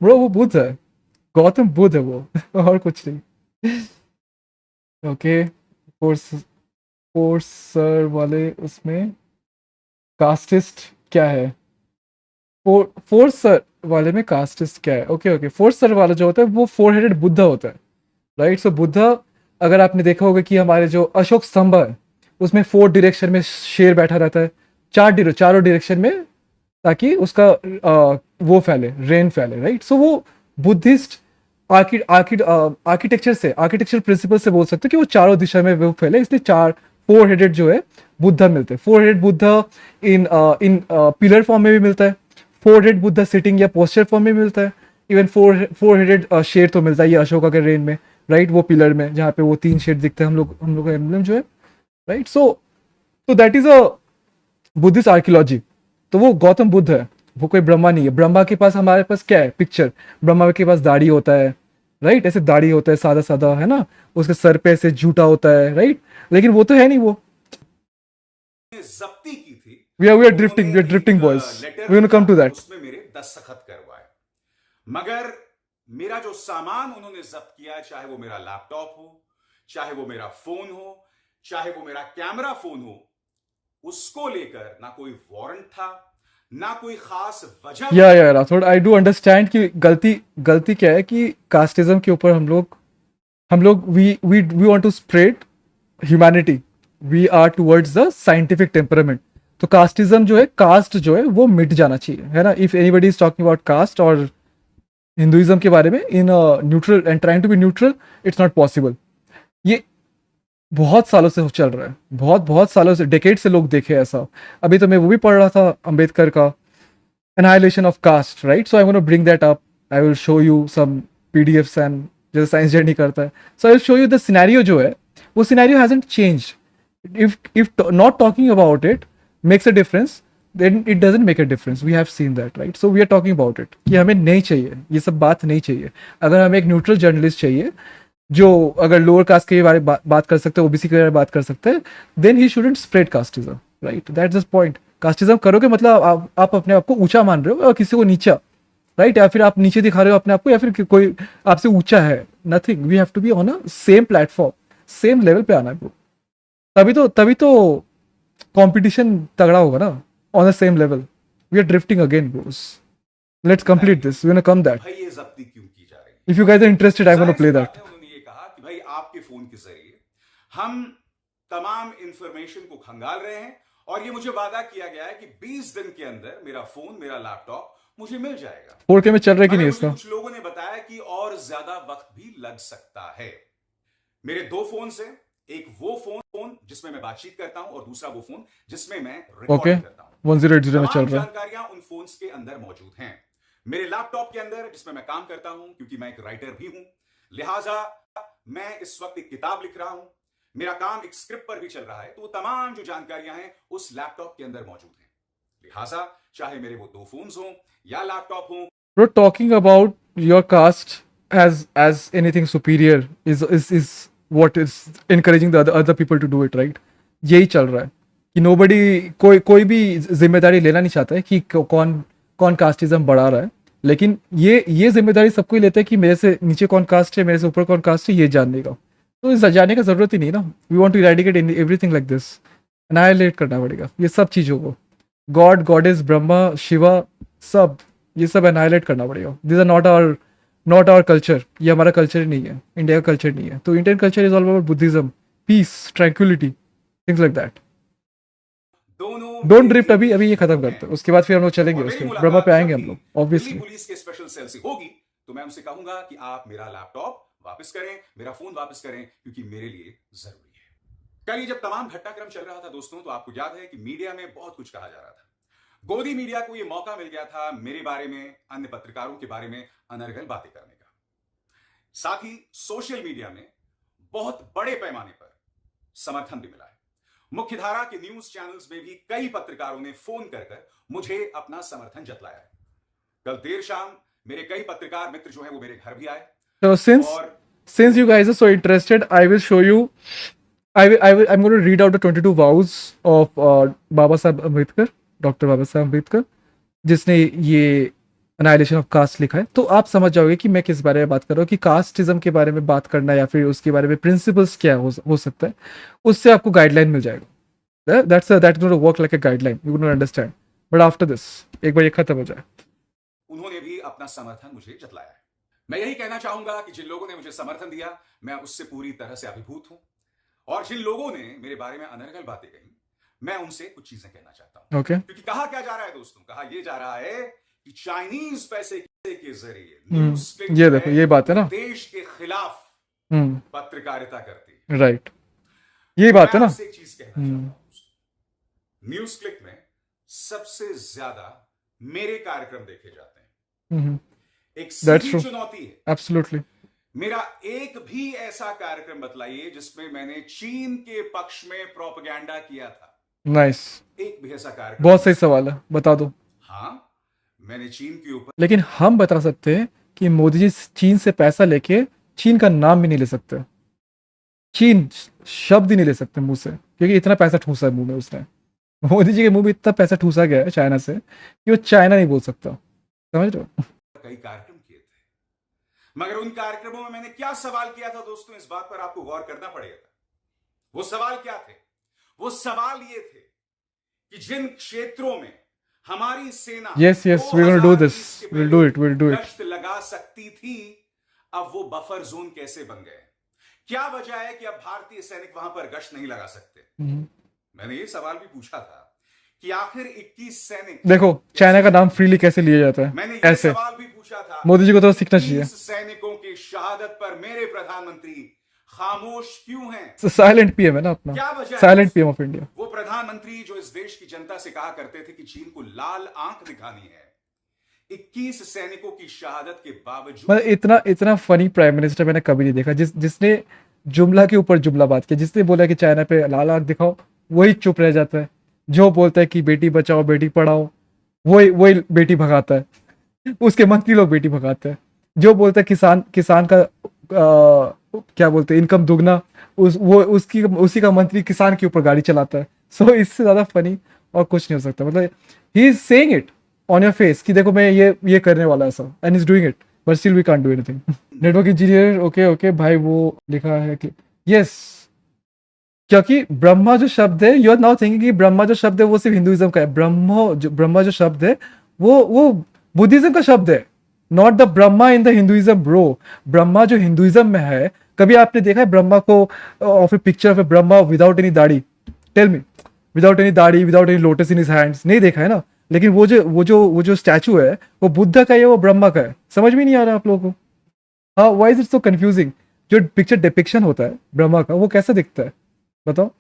ब्रो वो बुद्ध है, गौतम बुद्ध है वो, और कुछ नहीं. ओके. फोर्सर वाले उसमें कास्टिस्ट क्या है? फोर्सर वाले में कास्टिस्ट क्या है? ओके. फोर्सर वाला जो होता है वो 4 हेडेड बुद्धा होता है, राइट? सो बुद्धा, अगर आपने देखा होगा कि हमारे जो अशोक स्तंभ है उसमें 4 डायरेक्शन में शेर बैठा रहता है, चारों डायरेक्शन में, ताकि उसका वो फैले, रेन फैले, राइट? सो वो बुद्धिस्ट आर्किटेक्चर प्रिंसिपल से बोल सकते हो कि वो चारों दिशा में वो फैले, इसलिए 4 हेडेड जो है बुद्धा मिलते हैं. 4 हेडेड बुद्धा इन पिलर फॉर्म में भी मिलता है. 4 हेडेड बुद्धा सिटिंग या पोस्चर फॉर्म में मिलता है. इवन 4 हेडेड शेर तो मिलता है ये अशोका के रेन में, राइट? वो पिलर में जहाँ पे वो 3 शेर दिखते हैं हम लोग का एम्बलम जो है, right? So that is a Buddhist archaeology. तो वो गौतम बुद्ध है, वो कोई ब्रह्मा नहीं है. ब्रह्मा के पास, हमारे पास क्या है पिक्चर? ब्रह्मा के पास दाढ़ी होता है, राइट? ऐसे दाढ़ी होता है, सादा सादा, है ना? उसके सर पे ऐसे जूटा होता है, राइट? लेकिन वो तो है नहीं. वो जब्ती की थी. we are drifting boys. We will come to that. उसमें मेरे दस्तखत करवाए. मगर मेरा जो सामान उन्होंने जब्त किया, चाहे वो मेरा लैपटॉप हो, चाहे वो मेरा फोन हो, चाहे वो मेरा कैमरा फोन हो, उसको लेकर ना कोई वारंट था, ना कोई खास वजह या राठौड़, आई डू अंडरस्टैंड कि गलती क्या है कि कास्टिज्म के ऊपर हम लोग we want to spread humanity, we are towards the scientific temperament. तो कास्टिज्म जो है, कास्ट जो है वो मिट जाना चाहिए, है ना। If anybody is talking about caste और हिंदुइज्म के बारे में in neutral and trying to be neutral, it's not possible. ये बहुत सालों से चल रहा है, बहुत सालों से, डेकेड से लोग देखे ऐसा। अभी तो मैं वो भी पढ़ रहा था अंबेडकर का annihilation of caste, right? So I'm going to bring that up. I will show you some PDFs and जैसे साइंस जर्नी करता है, so I'll show you the scenario जो है, वो scenario hasn't changed. If not talking about it makes a difference, then it doesn't make a difference. We have seen that, right? So we are talking about it कि हमें नहीं चाहिए, ये सब बात नहीं चाहिए। अगर हमें एक न्यूट्रल जर्नलिस्ट चाहिए जो अगर लोअर कास्ट के बारे में बात कर सकते हैं, ओबीसी के बारे में बात कर सकते हैं, then he shouldn't spread casteism, right? That's the point. Casteism करोगे मतलब आप अपने आप को ऊंचा मान रहे हो और किसी को नीचा, राइट? या फिर आप नीचे दिखा रहे हो अपने आप को, या फिर कोई आपसे ऊंचा है। Nothing, we have to be on a same platform, same level पे आना है ब्रो। तभी तो कंपटीशन तगड़ा होगा ना, on the same level. We are drifting again bros. Let's complete this, we want to come that. भाई ये जब्ती क्यों की जा रही है? If you guys are interested, I want to play that. उन्होंने ये कहा कि भाई आपके फोन के जरिए हम तमाम इंफॉर्मेशन को खंगाल रहे हैं और ये मुझे वादा किया गया है कि 20 दिन के अंदर मेरा फोन, मेरा लैपटॉप मुझे मिल जाएगा। 4K में चल रहा है कि नहीं इसका? कुछ लोगों ने बताया कि और ज्यादा वक्त भी लग सकता है। मेरे दो फोन से, एक वो फोन जिसमें मैं बातचीत करता हूं और दूसरा वो फोन जिसमें मैं रिकॉर्डिंग करता हूं। 1080 में चल रहा है। जानकारियां उन फोन्स के अंदर मौजूद हैं। मेरे लैपटॉप के अंदर जिसमें मैं काम करता हूं, क्योंकि मैं एक राइटर भी हूं, लिहाजा मैं इस वक्त एक किताब लिख रहा हूं, मेरा काम एक स्क्रिप्ट पर भी चल रहा है, तो वो तमाम जो जानकारियां हैं उस लैपटॉप के अंदर मौजूद हैं। लिहाजा चाहे मेरे वो दो फोन्स हों या लैपटॉप हों। Bro, talking about your caste as anything superior is what is encouraging the other people to do it, right? यही चल रहा है कि nobody, कोई भी जिम्मेदारी लेना नहीं चाहता है कि कौन कास्टिज्म बढ़ा रहा है, लेकिन ये जिम्मेदारी सबको ही लेता है कि मेरे से नीचे कौन कास्ट है, मेरे से ऊपर कौन कास्ट है, ये जानने का। तो इस जानने का जरूरत ही नहीं ना। We want to eradicate everything like this, annihilate करना पड़ेगा ये सब चीज़ों को। गॉड, गॉडेस, ब्रह्मा, शिवा, सब ये सब एनाइलेट करना पड़ेगा। This are not our culture, ये हमारा कल्चर ही नहीं है, इंडिया का कल्चर नहीं है। तो Indian culture is all about Buddhism, peace, tranquillity, things like that. Don't drift, अभी ये खत्म करते हैं, उसके बाद फिर हम लोग चलेंगे, उसके ब्रह्मा पे आएंगे हम लोग ऑब्वियसली। पुलिस के स्पेशल सेल से होगी तो मैं उनसे कहूंगा कि आप मेरा लैपटॉप वापस करें, मेरा फोन वापस करें, क्योंकि मेरे लिए जरूरी है। कल ये जब तमाम घटनाक्रम चल रहा था दोस्तों, तो आपको याद है कि मीडिया में बहुत कुछ कहा जा रहा था। गोदी मीडिया को यह मौका मिल गया था मेरे बारे में, अन्य पत्रकारों के बारे में अनर्गल बातें करने का। साथ ही सोशल मीडिया में बहुत बड़े पैमाने पर समर्थन भी मिला है। मुख्यधारा के न्यूज चैनल्स में भी कई पत्रकारों ने फोन कर मुझे अपना समर्थन जतलाया है। कल देर शाम मेरे कई पत्रकार मित्र जो हैं वो मेरे घर भी आए। So since you guys are so interested, I will show you. I'm going to read out the 22 vows of Baba Saheb Ambedkar, Dr. Baba Saheb Ambedkar, जिसने ये annihilation of caste लिखा है। तो आप समझ जाओगे कि मैं किस बारे में बात कर रहा हूँ, कि कास्टिज्म के बारे में बात करना या फिर उसके बारे में प्रिंसिपल्स क्या हो सकता है, उससे आपको गाइडलाइन मिल जाएगा। That's going to work like a guideline. You will understand. But after this, एक बार ये खत्म हो जाए। उन्होंने भी अपना समर्थन मुझे जतलाया है। मैं यही कहना चाहूंगा कि जिन लोगों ने मुझे समर्थन दिया, मैं उससे पूरी तरह से अभिभूत हूं, और जिन लोगों ने मेरे बारे में अनर्गल बातें कही, मैं उनसे कुछ चीजें कहना चाहता हूं। Okay. क्योंकि कहा क्या जा रहा है दोस्तों, कहा यह जा रहा है कि चाइनीज पैसे के जरिए ये देखो, ये बात है ना, देश के खिलाफ पत्रकारिता करती है, राइट? ये बात है ना। एक चीज कहना चाहता हूं, न्यूज क्लिक में सबसे ज्यादा मेरे कार्यक्रम देखे जाते हैं। एक सीधी चुनौती है, एब्सोल्युटली। मेरा एक भी ऐसा कार्यक्रम बतलाइए जिसमें मैंने चीन के पक्ष में प्रोपेगेंडा किया था। नाइस। एक भी ऐसा कार्यक्रम? बहुत सही सवाल है, बता दो। हाँ, मैंने चीन के ऊपर, लेकिन हम बता सकते हैं कि मोदी जी चीन से पैसा लेके चीन का नाम भी नहीं ले सकते, चीन शब्द ही नहीं ले सकते मुंह से, क्योंकि इतना पैसा ठूसा है मुंह में उसने। मोदी जी के मुंह में इतना पैसा ठूसा गया है चाइना से कि वो चाइना नहीं बोल सकता, समझ रहे हो? कई कार्यक्रम किए थे, मगर उन कार्यक्रमों में मैंने क्या सवाल किया था दोस्तों, इस बात पर आपको गौर करना पड़ेगा। वो सवाल क्या थे? वो सवाल ये थे कि जिन क्षेत्रों में हमारी सेना Yes, yes, we're gonna do this. 2020 के We'll do पहले it. We'll do it. गश्त लगा सकती थी, अब वो बफर जोन कैसे बन गए? क्या वजह है कि अब भारतीय सैनिक वहां पर गश्त नहीं लगा सकते? मैंने ये सवाल भी पूछा था कि आखिर 21 सैनिक, देखो चाइना का नाम फ्रीली कैसे लिया जाता मैंने है ये ऐसे। सवाल भी पूछा था, मोदी जी को तो सीखना चाहिए। 21 सैनिकों की शहादत पर मेरे प्रधानमंत्री खामोश क्यों हैं? साइलेंट पीएम है ना अपना, क्या वजह है? Silent PM of India. वो प्रधानमंत्री जो इस देश की जनता से कहा करते थे कि चीन को लाल आंख दिखानी है, 21 सैनिकों की शहादत के बावजूद, मतलब इतना इतना फनी प्राइम मिनिस्टर मैंने कभी नहीं देखा, जिसने जुमला के ऊपर जुमला बात किया। जिसने बोला कि चाइना पे लाल आंख दिखाओ वही चुप रह जाता है, जो बोलता है कि बेटी बचाओ बेटी पढ़ाओ वही वही बेटी भगाता है, उसके मंत्री लोग बेटी भगाते हैं। जो बोलता है किसान का क्या बोलते हैं इनकम दुगना, उसी का मंत्री किसान के ऊपर गाड़ी चलाता है। सो इससे ज्यादा फनी और कुछ नहीं हो सकता। मतलब he is saying it on your face कि देखो मैं ये करने वाला ऐसा, and is doing it, but still we can't do anything. Network engineer, okay भाई, वो लिखा है कि यस, क्योंकि ब्रह्मा जो शब्द है, यू आर नाउ थिंकिंग कि ब्रह्मा जो शब्द है वो सिर्फ हिंदुइज्म का है। ब्रह्मा जो शब्द है वो बुद्धिज्म का शब्द है, not the Brahma in the Hinduism bro. Brahma जो हिंदुइज्म में है, कभी आपने देखा है ब्रह्मा को of A picture of A Brahma without any दाढ़ी? टेल मी, विदाउट एनी दाढ़ी, without any lotus in his hands, नहीं देखा है ना। लेकिन वो जो स्टैचू है वो बुद्ध का है, वो ब्रह्मा का है। समझ में नहीं आ रहा आप लोगों को? हाँ, why is it so confusing? जो पिक्चर डिपिक्शन होता है ब्रह्मा का वो कैसा दिखता है बताओ?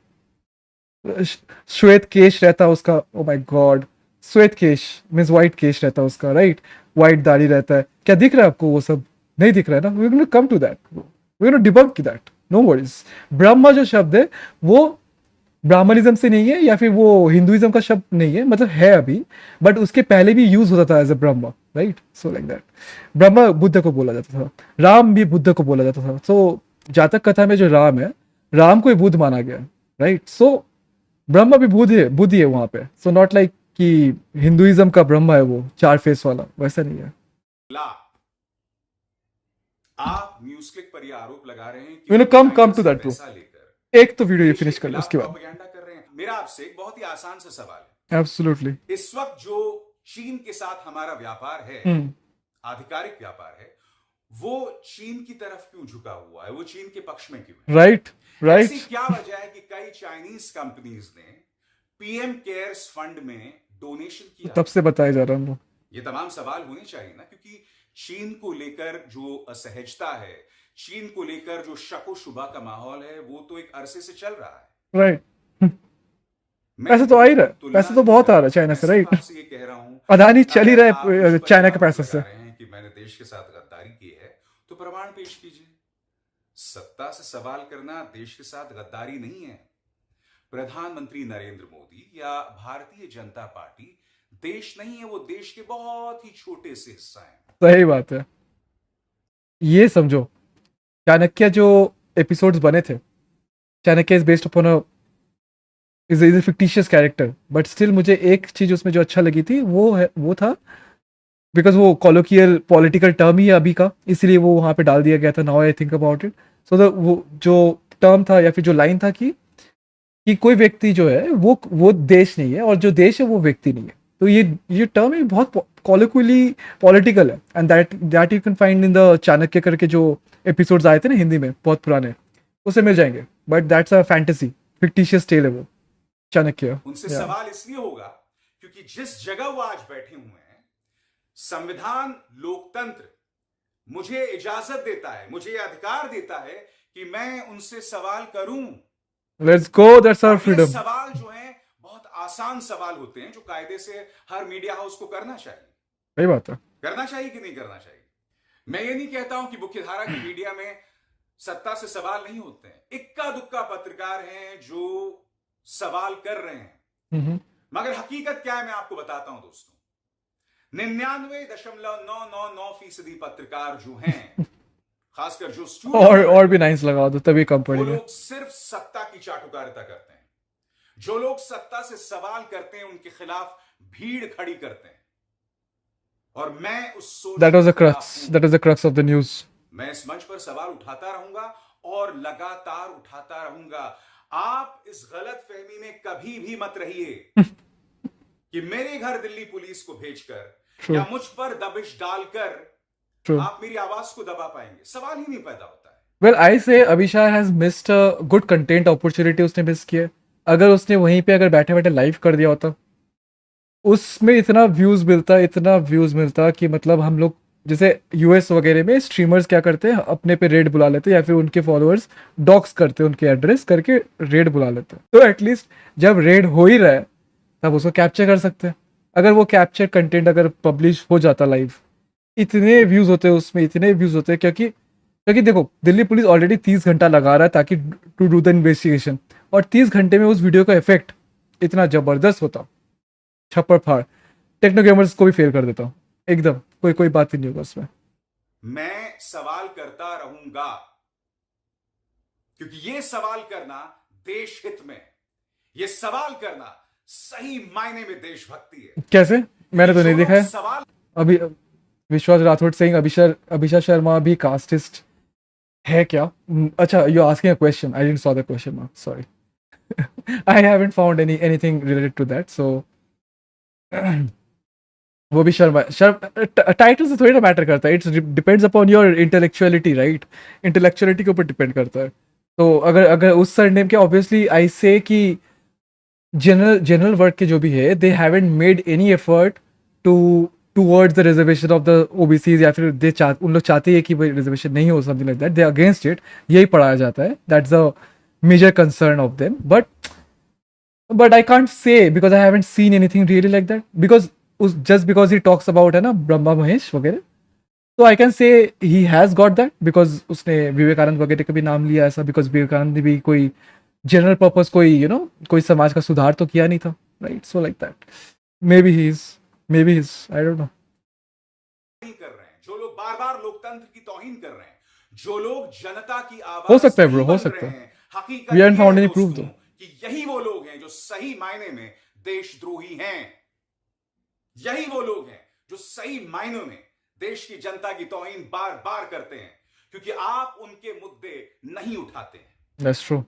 श्वेत केश रहता है उसका, ओ माय गॉड, श्वेत केश मींस व्हाइट केश रहता है उसका, राइट? व्हाइट दाढ़ी रहता है। क्या दिख रहा है आपको? वो सब नहीं दिख रहा है ना। We will come to that, we will debunk that, no worries. Brahma जो शब्द है वो ब्राह्मणिज्म से नहीं है या फिर वो हिंदुइज्म का शब्द नहीं है, मतलब है अभी, बट उसके पहले भी यूज होता था as a Brahma, right? So like that. Brahma Buddha को बोला जाता था, राम भी बुद्ध को बोला जाता था। सो जातक कथा में जो राम है, राम को ही बुद्ध माना गया, राइट? सो ब्रह्मा भी बुद्ध ही है वहां पे। सो नॉट लाइक कि हिंदुइज्म का ब्रह्मा है वो चार फेस वाला, वैसा नहीं है। आप न्यूज क्लिक पर ये आरोप लगा रहे हैं You know, come to that, bro. पैसा लेकर एक तो वीडियो ये फिनिश कर लो, उसके बाद। प्रोपेगेंडा कर रहे हैं। मेरा आपसे एक बहुत ही आसान सा सवाल है। एब्सोल्युटली। इस वक्त जो चीन के साथ हमारा व्यापार है, आधिकारिक व्यापार है, वो चीन की तरफ क्यों झुका हुआ है? वो चीन के पक्ष में क्यों है? राइट। ऐसी क्या वजह है कि कई चाइनीज कंपनीज ने पीएम केयर्स फंड में डोनेशन किया? तब से बताया जा रहा है। ये तमाम सवाल होने चाहिए ना, क्योंकि चीन को लेकर जो असहजता है, चीन को लेकर जो शको शुबा का माहौल है, वो तो एक अरसे से चल रहा है, राइट? पैसा तो आ ही रहा है, पैसा तो बहुत आ रहा है चाइना से, राइट? ये कह रहा हूं, अदानी चल ही रहा है चाइना के पैसे से। कि मैंने देश के साथ गद्दारी की है, तो प्रमाण पेश कीजिए। सत्ता से सवाल करना देश के साथ गद्दारी नहीं है। प्रधानमंत्री नरेंद्र मोदी या भारतीय जनता पार्टी देश नहीं है, वो देश के बहुत ही छोटे से हिस्सा है। सही बात है। ये समझो, चाणक्य जो एपिसोड्स बने थे, Chanakya is based upon is a fictitious character, but still मुझे एक चीज उसमें जो अच्छा लगी थी वो था बिकॉज वो कॉलोकियल पॉलिटिकल टर्म ही है अभी का, इसलिए वो वहां पे डाल दिया गया था। Now I think about it, so वो जो टर्म था या फिर जो लाइन था कि कोई व्यक्ति जो है वो देश नहीं है और जो देश है वो व्यक्ति नहीं है। तो ये टर्म है बहुत कॉलोक्वियली पॉलिटिकल है, and that you can find in the Chanakya करके जो एपिसोड्स आए थे ना हिंदी में बहुत पुराने, उसे मिल जाएंगे। But that's a fantasy, fictitious tale है वो चाणक्य। उनसे सवाल इसलिए होगा क्योंकि जिस जगह वो आज बैठे हुए हैं, संविधान, लोकतंत्र मुझे इजाजत देता है, मुझे अधिकार देता है कि मैं उनसे सवाल करूं। Let's go, that's our freedom. सवाल जो है बहुत आसान सवाल होते हैं, जो कायदे से हर मीडिया हाउस को करना चाहिए। सही बात है। करना चाहिए कि नहीं करना चाहिए? मैं ये नहीं कहता हूं कि मुख्यधारा की मीडिया में सत्ता से सवाल नहीं होते हैं। इक्का दुक्का पत्रकार हैं जो सवाल कर रहे हैं, मगर हकीकत क्या है मैं आपको बताता हूं दोस्तों। 99.999% पत्रकार जो हैं, खासकर जो और भी नाइन्स लगा दो तभी कम पड़ेगा। वो लोग सिर्फ सत्ता की चाटुकारिता करते हैं। जो लोग सत्ता से सवाल करते हैं उनके खिलाफ भीड़ खड़ी करते हैं। और मैं उस सोच That was the crux of the news. मैं इस मंच पर सवाल उठाता रहूंगा और लगातार उठाता रहूंगा। आप इस गलत फहमी में कभी भी मत रहिए कि मेरे घर दिल्ली पुलिस को भेजकर True. या मुझ पर दबिश डालकर True. आप मेरी आवाज को दबा पाएंगे, सवाल ही नहीं पैदा होता है। Well, I say Abhishek has missed a good content opportunity उसने मिस किया। अगर उसने वहीं पे अगर बैठे बैठे लाइव कर दिया होता, उसमें इतना व्यूज मिलता कि मतलब हम लोग जैसे यूएस वगैरह में स्ट्रीमर्स क्या करते हैं, अपने पे रेड बुला लेते हैं या फिर उनके फॉलोअर्स डॉक्स करते हैं, उनके एड्रेस करके रेड बुला लेते हैं। तो एटलीस्ट जब रेड हो ही रहा है तब उसको कैप्चर कर सकते हैं। अगर वो कैप्चर कंटेंट अगर पब्लिश हो जाता लाइव, इतने व्यूज होते हैं उसमें, इतने व्यूज होते हैं, क्योंकि देखो दिल्ली पुलिस ऑलरेडी 30 घंटा लगा रहा है ताकि टू डू द इन्वेस्टिगेशन, और 30 घंटे में उस वीडियो का इफेक्ट इतना जबरदस्त होता, छप्पर फाड़, टेक्नो गेमर्स को भी फेल कर देता एकदम, कोई बात ही नहीं होगा उसमें। मैं सवाल करता रहूंगा क्योंकि ये सवाल करना देश हित में, ये सवाल करना सही मायने में देशभक्ति है। कैसे? मैंने तो नहीं देखा है सवाल। अभी। विश्वास राठौड़ सिंह, अभिषा शर्मा भी कास्टिस्ट है क्या? अच्छा, you asking a question, I didn't saw the question mark, sorry. I haven't found anything related to that, so वो भी टाइटल से थोड़ी ना मैटर करता है, it's depends upon your intellectuality, right? Intellectuality के ऊपर डिपेंड करता है। तो अगर उस सरनेम के, ऑब्वियसली आई से कि जनरल वर्क के जो भी है, they haven't made any effort towards the reservation of the OBCs, या फिर उन लोग चाहते हैं कि रिजर्वेशन नहीं हो, something like that, they against it, यही पढ़ाया जाता है, that's the major concern of them. But I can't say because I haven't seen anything really like that, because just because he talks about है ना ब्रह्मा महेश वगैरह, तो I can say he has got that because उसने विवेकानंद वगैरह का भी नाम लिया ऐसा, बिकॉज विवेकानंद ने भी कोई जनरल पर्पस, कोई कोई समाज का सुधार तो किया नहीं था, right? So like that, may be he is I don't know. कर रहे हैं जो लोग बार बार लोकतंत्र की तौहीन कर रहे हैं, जो लोग जनता की आवाज हो सकता है ब्रो, हो सकता है, we haven't found any proof though कि यही वो लोग हैं जो सही मायने में देशद्रोही हैं। यही वो लोग हैं जो सही मायनों में देश की जनता की तौहीन बार बार करते हैं, क्योंकि आप उनके मुद्दे नहीं उठाते हैं। That's true.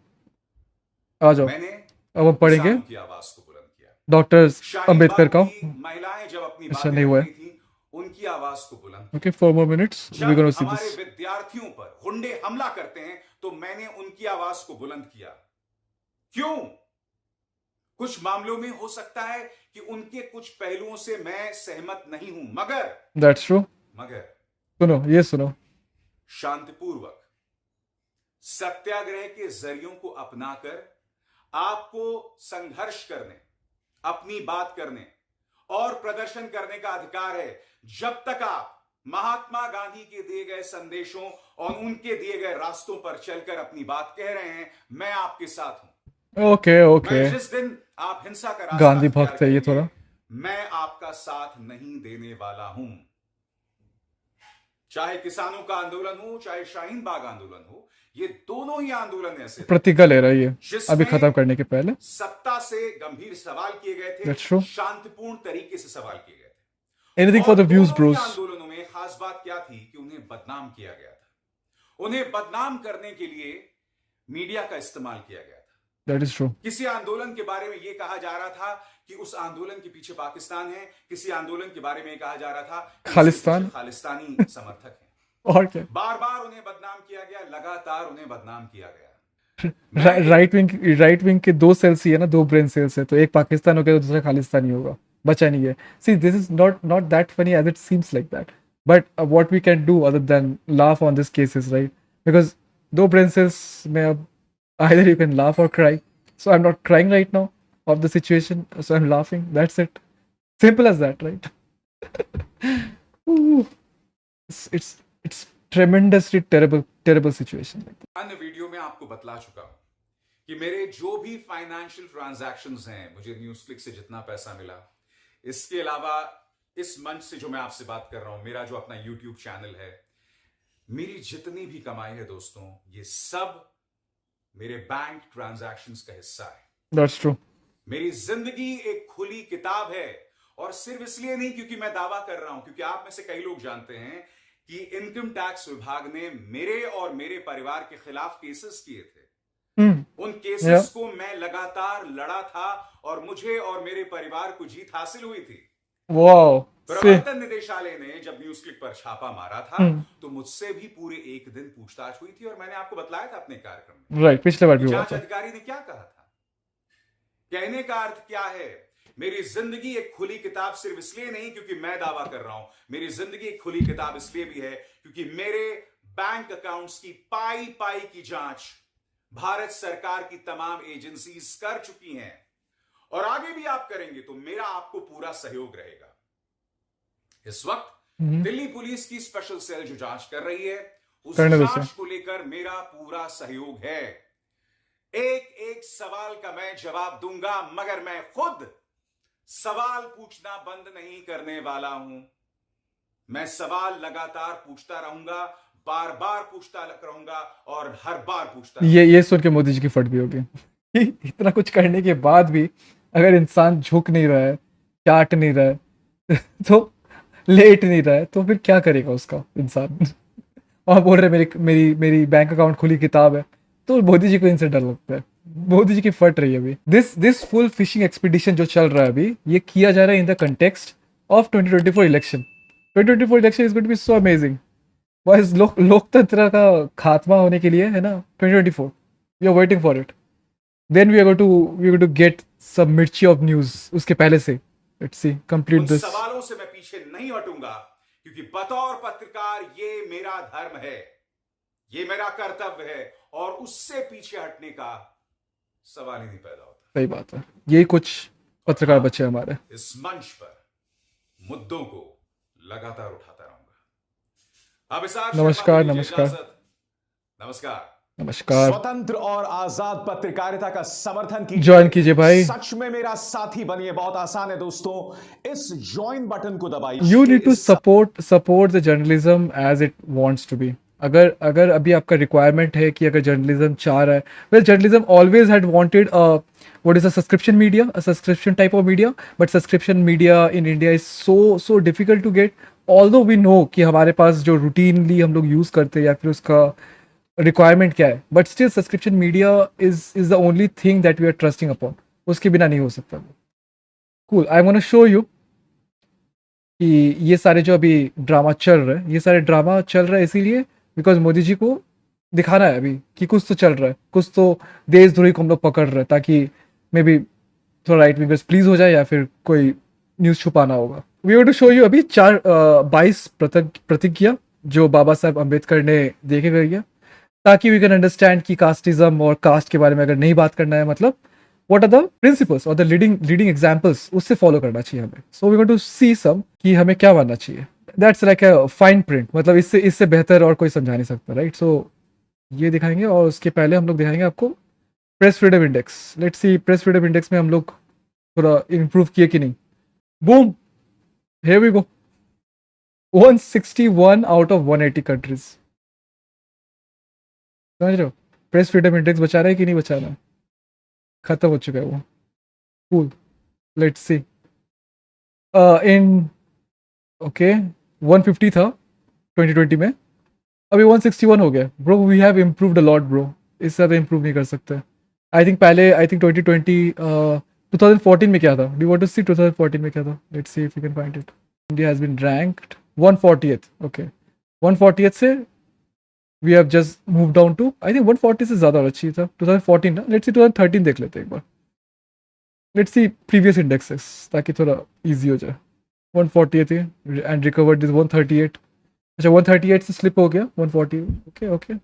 आ जाओ, मैंने अब हम पढ़ेंगे की आवाज को बुलंद किया, डॉक्टर अंबेडकर का। महिलाएं जब अपनी अच्छा, बातें नहीं हुआ है, थी, उनकी आवाज को बुलंद। ओके, 4 more minutes, जब we're going to see हमारे this। विद्यार्थियों पर गुंडे हमला करते हैं तो मैंने उनकी आवाज को बुलंद किया। क्यों? कुछ मामलों में हो सकता है कि उनके कुछ पहलुओं से मैं सहमत नहीं हूं, मगर सुनो, शांतिपूर्वक सत्याग्रह के जरियों को अपनाकर आपको संघर्ष करने, अपनी बात करने और प्रदर्शन करने का अधिकार है, जब तक आप महात्मा गांधी के दिए गए संदेशों और उनके दिए गए रास्तों पर चलकर अपनी बात कह रहे हैं। मैं आपके साथ हूं। ओके, जिस दिन आप हिंसा का रास्ता गांधी भक्त है ये थोड़ा, मैं आपका साथ नहीं देने वाला हूं। चाहे किसानों का आंदोलन हो, चाहे शाहीन बाग आंदोलन हो, ये दोनों ही आंदोलन ऐसे प्रतिज्ञा ले रही है अभी खत्म करने के पहले। सत्ता से गंभीर सवाल किए गए थे, शांतिपूर्ण तरीके से सवाल किए गए थे। Anything for the views Bros. आंदोलनों में खास बात क्या थी कि उन्हें बदनाम किया गया था। उन्हें बदनाम करने के लिए मीडिया का इस्तेमाल किया गया था। That is true. किसी आंदोलन के बारे में यह कहा जा रहा था कि उस आंदोलन के पीछे पाकिस्तान है, किसी आंदोलन के बारे में कहा जा रहा था खालिस्तानी समर्थक हैं। और क्या, बार बार उन्हें बदनाम किया गया, लगातार उन्हें बदनाम किया गया। राइट विंग के 2 सेल्स ही है ना, 2 ब्रेन सेल्स है, तो एक पाकिस्तान होगा, दूसरा खालिस्तानी होगा, बचा नहीं है। See, this is not that funny as it seems like that, but what we can do other than laugh on this cases, right? Because 2 brain cells में अब either you can laugh or cry, so I'm not crying right now of the situation, so I'm laughing, that's it, simple as that, right? Ooh. It's tremendously terrible situation. अन्य video में आपको बतला चुका हूं कि मेरे जो भी फाइनेंशियल ट्रांजैक्शंस हैं, मुझे न्यूज क्लिक से जितना पैसा मिला, इसके अलावा इस मंच से जो मैं आपसे बात कर रहा हूं, मेरा जो अपना YouTube चैनल है, मेरी जितनी भी कमाई है दोस्तों, ये सब मेरे बैंक ट्रांजैक्शंस का हिस्सा है। That's true. मेरी जिंदगी एक खुली किताब है, और सिर्फ इसलिए नहीं क्योंकि मैं दावा कर रहा हूं, क्योंकि आप में से कई लोग जानते हैं कि इनकम टैक्स विभाग ने मेरे और मेरे परिवार के खिलाफ केसेस किए थे। उन Yeah. केसेस को मैं लगातार लड़ा था और मुझे और मेरे परिवार को जीत हासिल हुई थी। Wow. See. प्रवर्तन निदेशालय ने जब न्यूज क्लिक पर छापा मारा था तो मुझसे भी पूरे एक दिन पूछताछ हुई थी और मैंने आपको बतलाया था अपने कार्यक्रम में। Right. पिछले बार भी हुआ जांच था. अधिकारी ने क्या कहा था? कहने का अर्थ क्या है? मेरी जिंदगी एक खुली किताब सिर्फ इसलिए नहीं क्योंकि मैं दावा कर रहा हूं, मेरी जिंदगी एक खुली किताब इसलिए भी है क्योंकि मेरे बैंक अकाउंट्स की पाई पाई की जांच भारत सरकार की तमाम एजेंसीज कर चुकी हैं और आगे भी आप करेंगे तो मेरा आपको पूरा सहयोग रहेगा। इस वक्त दिल्ली पुलिस की स्पेशल सेल जो जांच कर रही है उस करने दो जांच सर. को लेकर मेरा पूरा सहयोग है। एक एक सवाल का मैं जवाब दूंगा मगर मैं खुद सवाल पूछना बंद नहीं करने वाला हूं। मैं सवाल लगातार पूछता रहूंगा, बार बार पूछता रहूंगा और हर बार पूछता ये सुन के मोदी जी की फट भी होगी कि इतना कुछ करने के बाद भी अगर इंसान झुक नहीं रहा है, चाट नहीं रहा है तो लेट नहीं रहा है तो फिर क्या करेगा उसका इंसान। और बोल रहे मेरी मेरी मेरी बैंक अकाउंट खुली किताब है, तो मोदी जी को इनसे डर लगता है। मोदी जी की फट रही है अभी। दिस फुल फिशिंग एक्सपीडिशन जो चल रहा है अभी, ये किया जा रहा है in the context of 2024 election. 2024 election is going to be so amazing. बस लोकतंत्र का खात्मा होने के लिए है ना 2024, we are waiting for it. Then we are going to get some mirchi of news उसके पहले से। लेट्स सी कंप्लीट उन दिस। सवालों से मैं पीछे नहीं हटूंगा क्योंकि बतौर पत्रकार ये मेरा धर्म है, ये मेरा कर्तव्य है और उससे पीछे हटने का सवाल ही नहीं पैदा होता। सही बात है, यही कुछ पत्रकार बचे हमारे। इस मंच पर मुद्दों को लगातार उठाता रहूंगा। अब इस नमस्कार, नमस्कार। नमस्कार। नमस्कार, स्वतंत्र और आजाद पत्रकारिता का समर्थन कीजिए, ज्वाइन कीजिए भाई। सच में मेरा साथी बनिए। बहुत आसान है दोस्तों, इस ज्वाइन बटन को दबाइए। You need to support the journalism as it wants to be. अगर अभी आपका रिक्वायरमेंट है कि अगर जर्नलिज्म चाह रहा है, well journalism always had wanted what is a subscription media, a subscription type of media, but subscription media in India is so difficult to get. Although we know कि हमारे पास जो रूटीनली हम लोग यूज करते हैं या फिर उसका रिक्वायरमेंट क्या है, but still subscription media is the only thing that we are trusting upon. उसके बिना नहीं हो सकता। Cool, I want to show you कि ये सारे जो अभी ड्रामा चल रहे हैं, ये सारे ड्रामा चल रहा है इसीलिए बिकॉज मोदी जी को दिखाना है अभी कि कुछ तो चल रहा है, कुछ तो देशद्रोही को हम लोग पकड़ रहे हैं, ताकि मे बी थोड़ा राइट विंगर्स प्लीज हो जाए या फिर कोई न्यूज़ छुपाना होगा। We want to show you अभी 22 प्रतिज्ञा जो बाबा साहब अम्बेडकर ने देखे गई है, ताकि वी कैन अंडरस्टैंड कि कास्टिज्म और कास्ट के बारे में अगर नहीं बात करना है, मतलब व्हाट आर द प्रिंसिपल्स और द लीडिंग एग्जांपल्स, उससे फॉलो करना चाहिए हमें। सो वी वांट टू सी सम कि हमें क्या मानना चाहिए। That's like a fine print, मतलब इससे बेहतर और कोई समझा नहीं सकता, राइट। सो ये दिखाएंगे और उसके पहले हम लोग दिखाएंगे आपको press freedom index. Let's see press freedom index में हम लोग थोड़ा इम्प्रूव किए कि नहीं। Boom, here we go. 161 out of 180 countries. समझ रहे हो, प्रेस फ्रीडम इंडेक्स बचा रहा है कि नहीं बचा रहा है? खत्म हो चुका है वो। Cool, let's see. In okay 150 था 2020 में, अभी 161 हो गया। Bro we have improved a lot bro, इससे ज़्यादा इम्प्रूव नहीं कर सकते। आई थिंक 2020 2014 में क्या था? Do you want to see 2014 में क्या था? Let's see if you can find it. India has been ranked 140th। Okay 140th से we have just move down to, I think 140 से ज़्यादा होना चाहिए था 2014 ना। लेट्स सी 2013 देख लेते हैं एक बार। लेट्स सी प्रीवियस इंडेक्सेस ताकि थोड़ा इजी हो जाए। 140th and recovered this 138। अच्छा 138 से स्लिप हो गया 140। ओके ओके,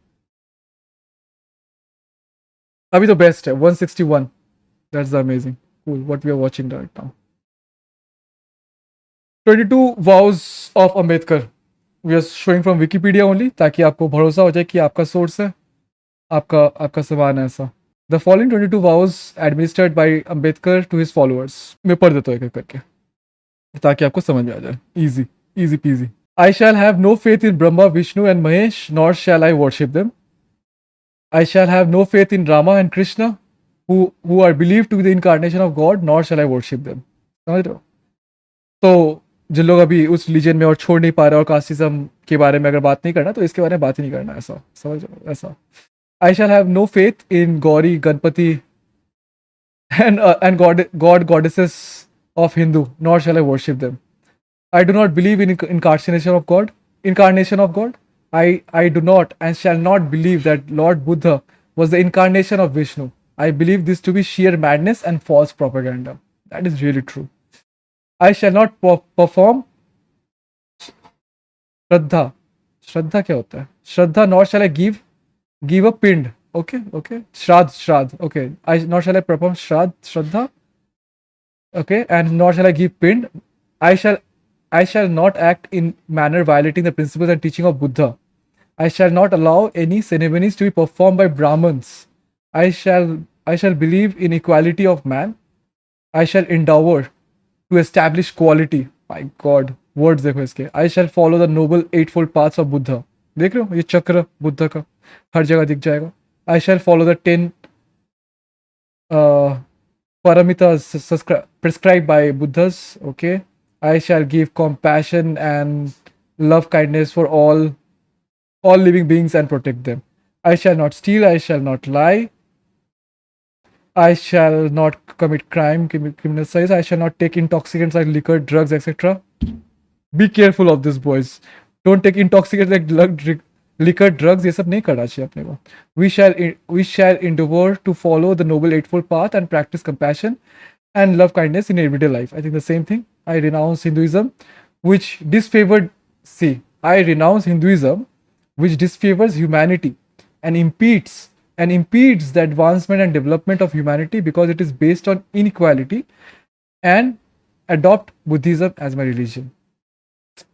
अभी तो बेस्ट है 161। That's amazing. Cool, what we are watching right now. 22 vows of Ambedkar we are showing from Wikipedia only, ताकि आपको भरोसा हो जाए कि आपका सोर्स है, आपका समान है ऐसा। The following 22 vows administered by Ambedkar to his followers. मैं पढ़ देता हूँ एक एक करके ताकि आपको समझ में आ जाए। Easy PG. I shall have no faith in Brahma, Vishnu and Mahesh, nor shall I worship them. I shall have no faith in Rama and Krishna, who are believed to be the incarnation of God, nor shall I worship them. समझ रहे हो? तो जिन लोग अभी उस religion में और छोड़ नहीं पा रहे और कास्टिज्म के बारे में अगर बात नहीं करना, तो इसके बारे में बात ही नहीं करना, ऐसा समझ रहे हो? ऐसा I shall have no faith in Gauri, Ganpati, and goddesses of Hindu, nor shall I worship them. I do not believe in incarnation of God. Incarnation of God. I do not and shall not believe that Lord Buddha was the incarnation of Vishnu. I believe this to be sheer madness and false propaganda. That is really true. I shall not perform Shraddha. Shraddha क्या होता है? Shraddha, nor shall I give a pind. Okay. Shraddh. Okay. Nor shall I perform Shraddha. Okay, and nor shall I give pind. I shall not act in manner violating the principles and teaching of Buddha. I shall not allow any ceremonies to be performed by Brahmins. I shall believe in equality of man. I shall endeavor to establish quality. My God, words देखो इसके. I shall follow the noble eightfold paths of Buddha. देख रहे हो ये चक्र बुद्ध का हर जगह दिख जाएगा. I shall follow the 10 paramitas prescribed by Buddhas. Okay. I shall give compassion and love kindness for all living beings and protect them. I shall not steal. I shall not lie. I shall not commit criminal size. I shall not take intoxicants like liquor, drugs, etc. Be careful of this, boys. Don't take intoxicants like liquor, drugs. ये सब नहीं करना चाहिए अपने को. We shall endeavor to follow the noble eightfold path and practice compassion and love kindness in everyday life. I think the same thing. I renounce Hinduism, which disfavored. See, I renounce Hinduism, which disfavors humanity and impedes the advancement and development of humanity because it is based on inequality, and adopt Buddhism as my religion.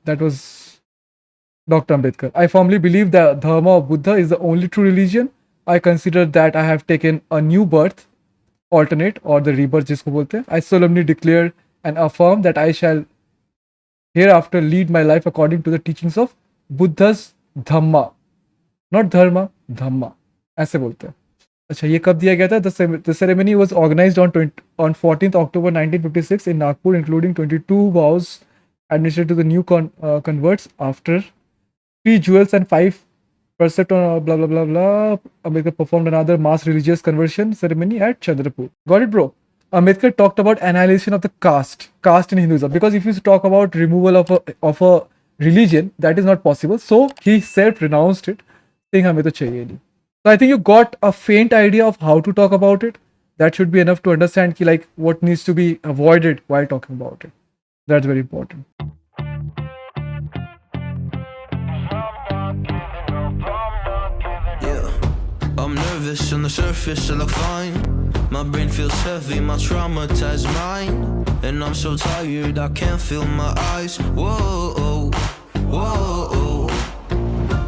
That was Dr. Ambedkar. I firmly believe the Dharma of Buddha is the only true religion. I consider that I have taken a new birth, alternate, or the rebirth जिसको बोलते हैं. I solemnly declare and affirm that I shall hereafter lead my life according to the teachings of Buddha's Dhamma. Not Dharma, Dhamma. ऐसे बोलते हैं. अच्छा, ये कब दिया गया था? The ceremony was organized on 14th October 1956 in Nagpur, including 22 vows administered to the new converts after 3 jewels and 5% on blah blah blah blah. Ambedkar performed another mass religious conversion ceremony at Chandrapur. Got it, bro? Ambedkar talked about annihilation of the caste in Hinduism, because if you talk about removal of a religion, that is not possible. So he self-renounced it, saying हमें तो चाहिए नहीं. So I think you got a faint idea of how to talk about it. That should be enough to understand ki, like, what needs to be avoided while talking about it. That's very important. Yeah, I'm nervous on the surface, I look fine. My brain feels heavy, my traumatized mind. And I'm so tired, I can't feel my eyes. Whoa, whoa.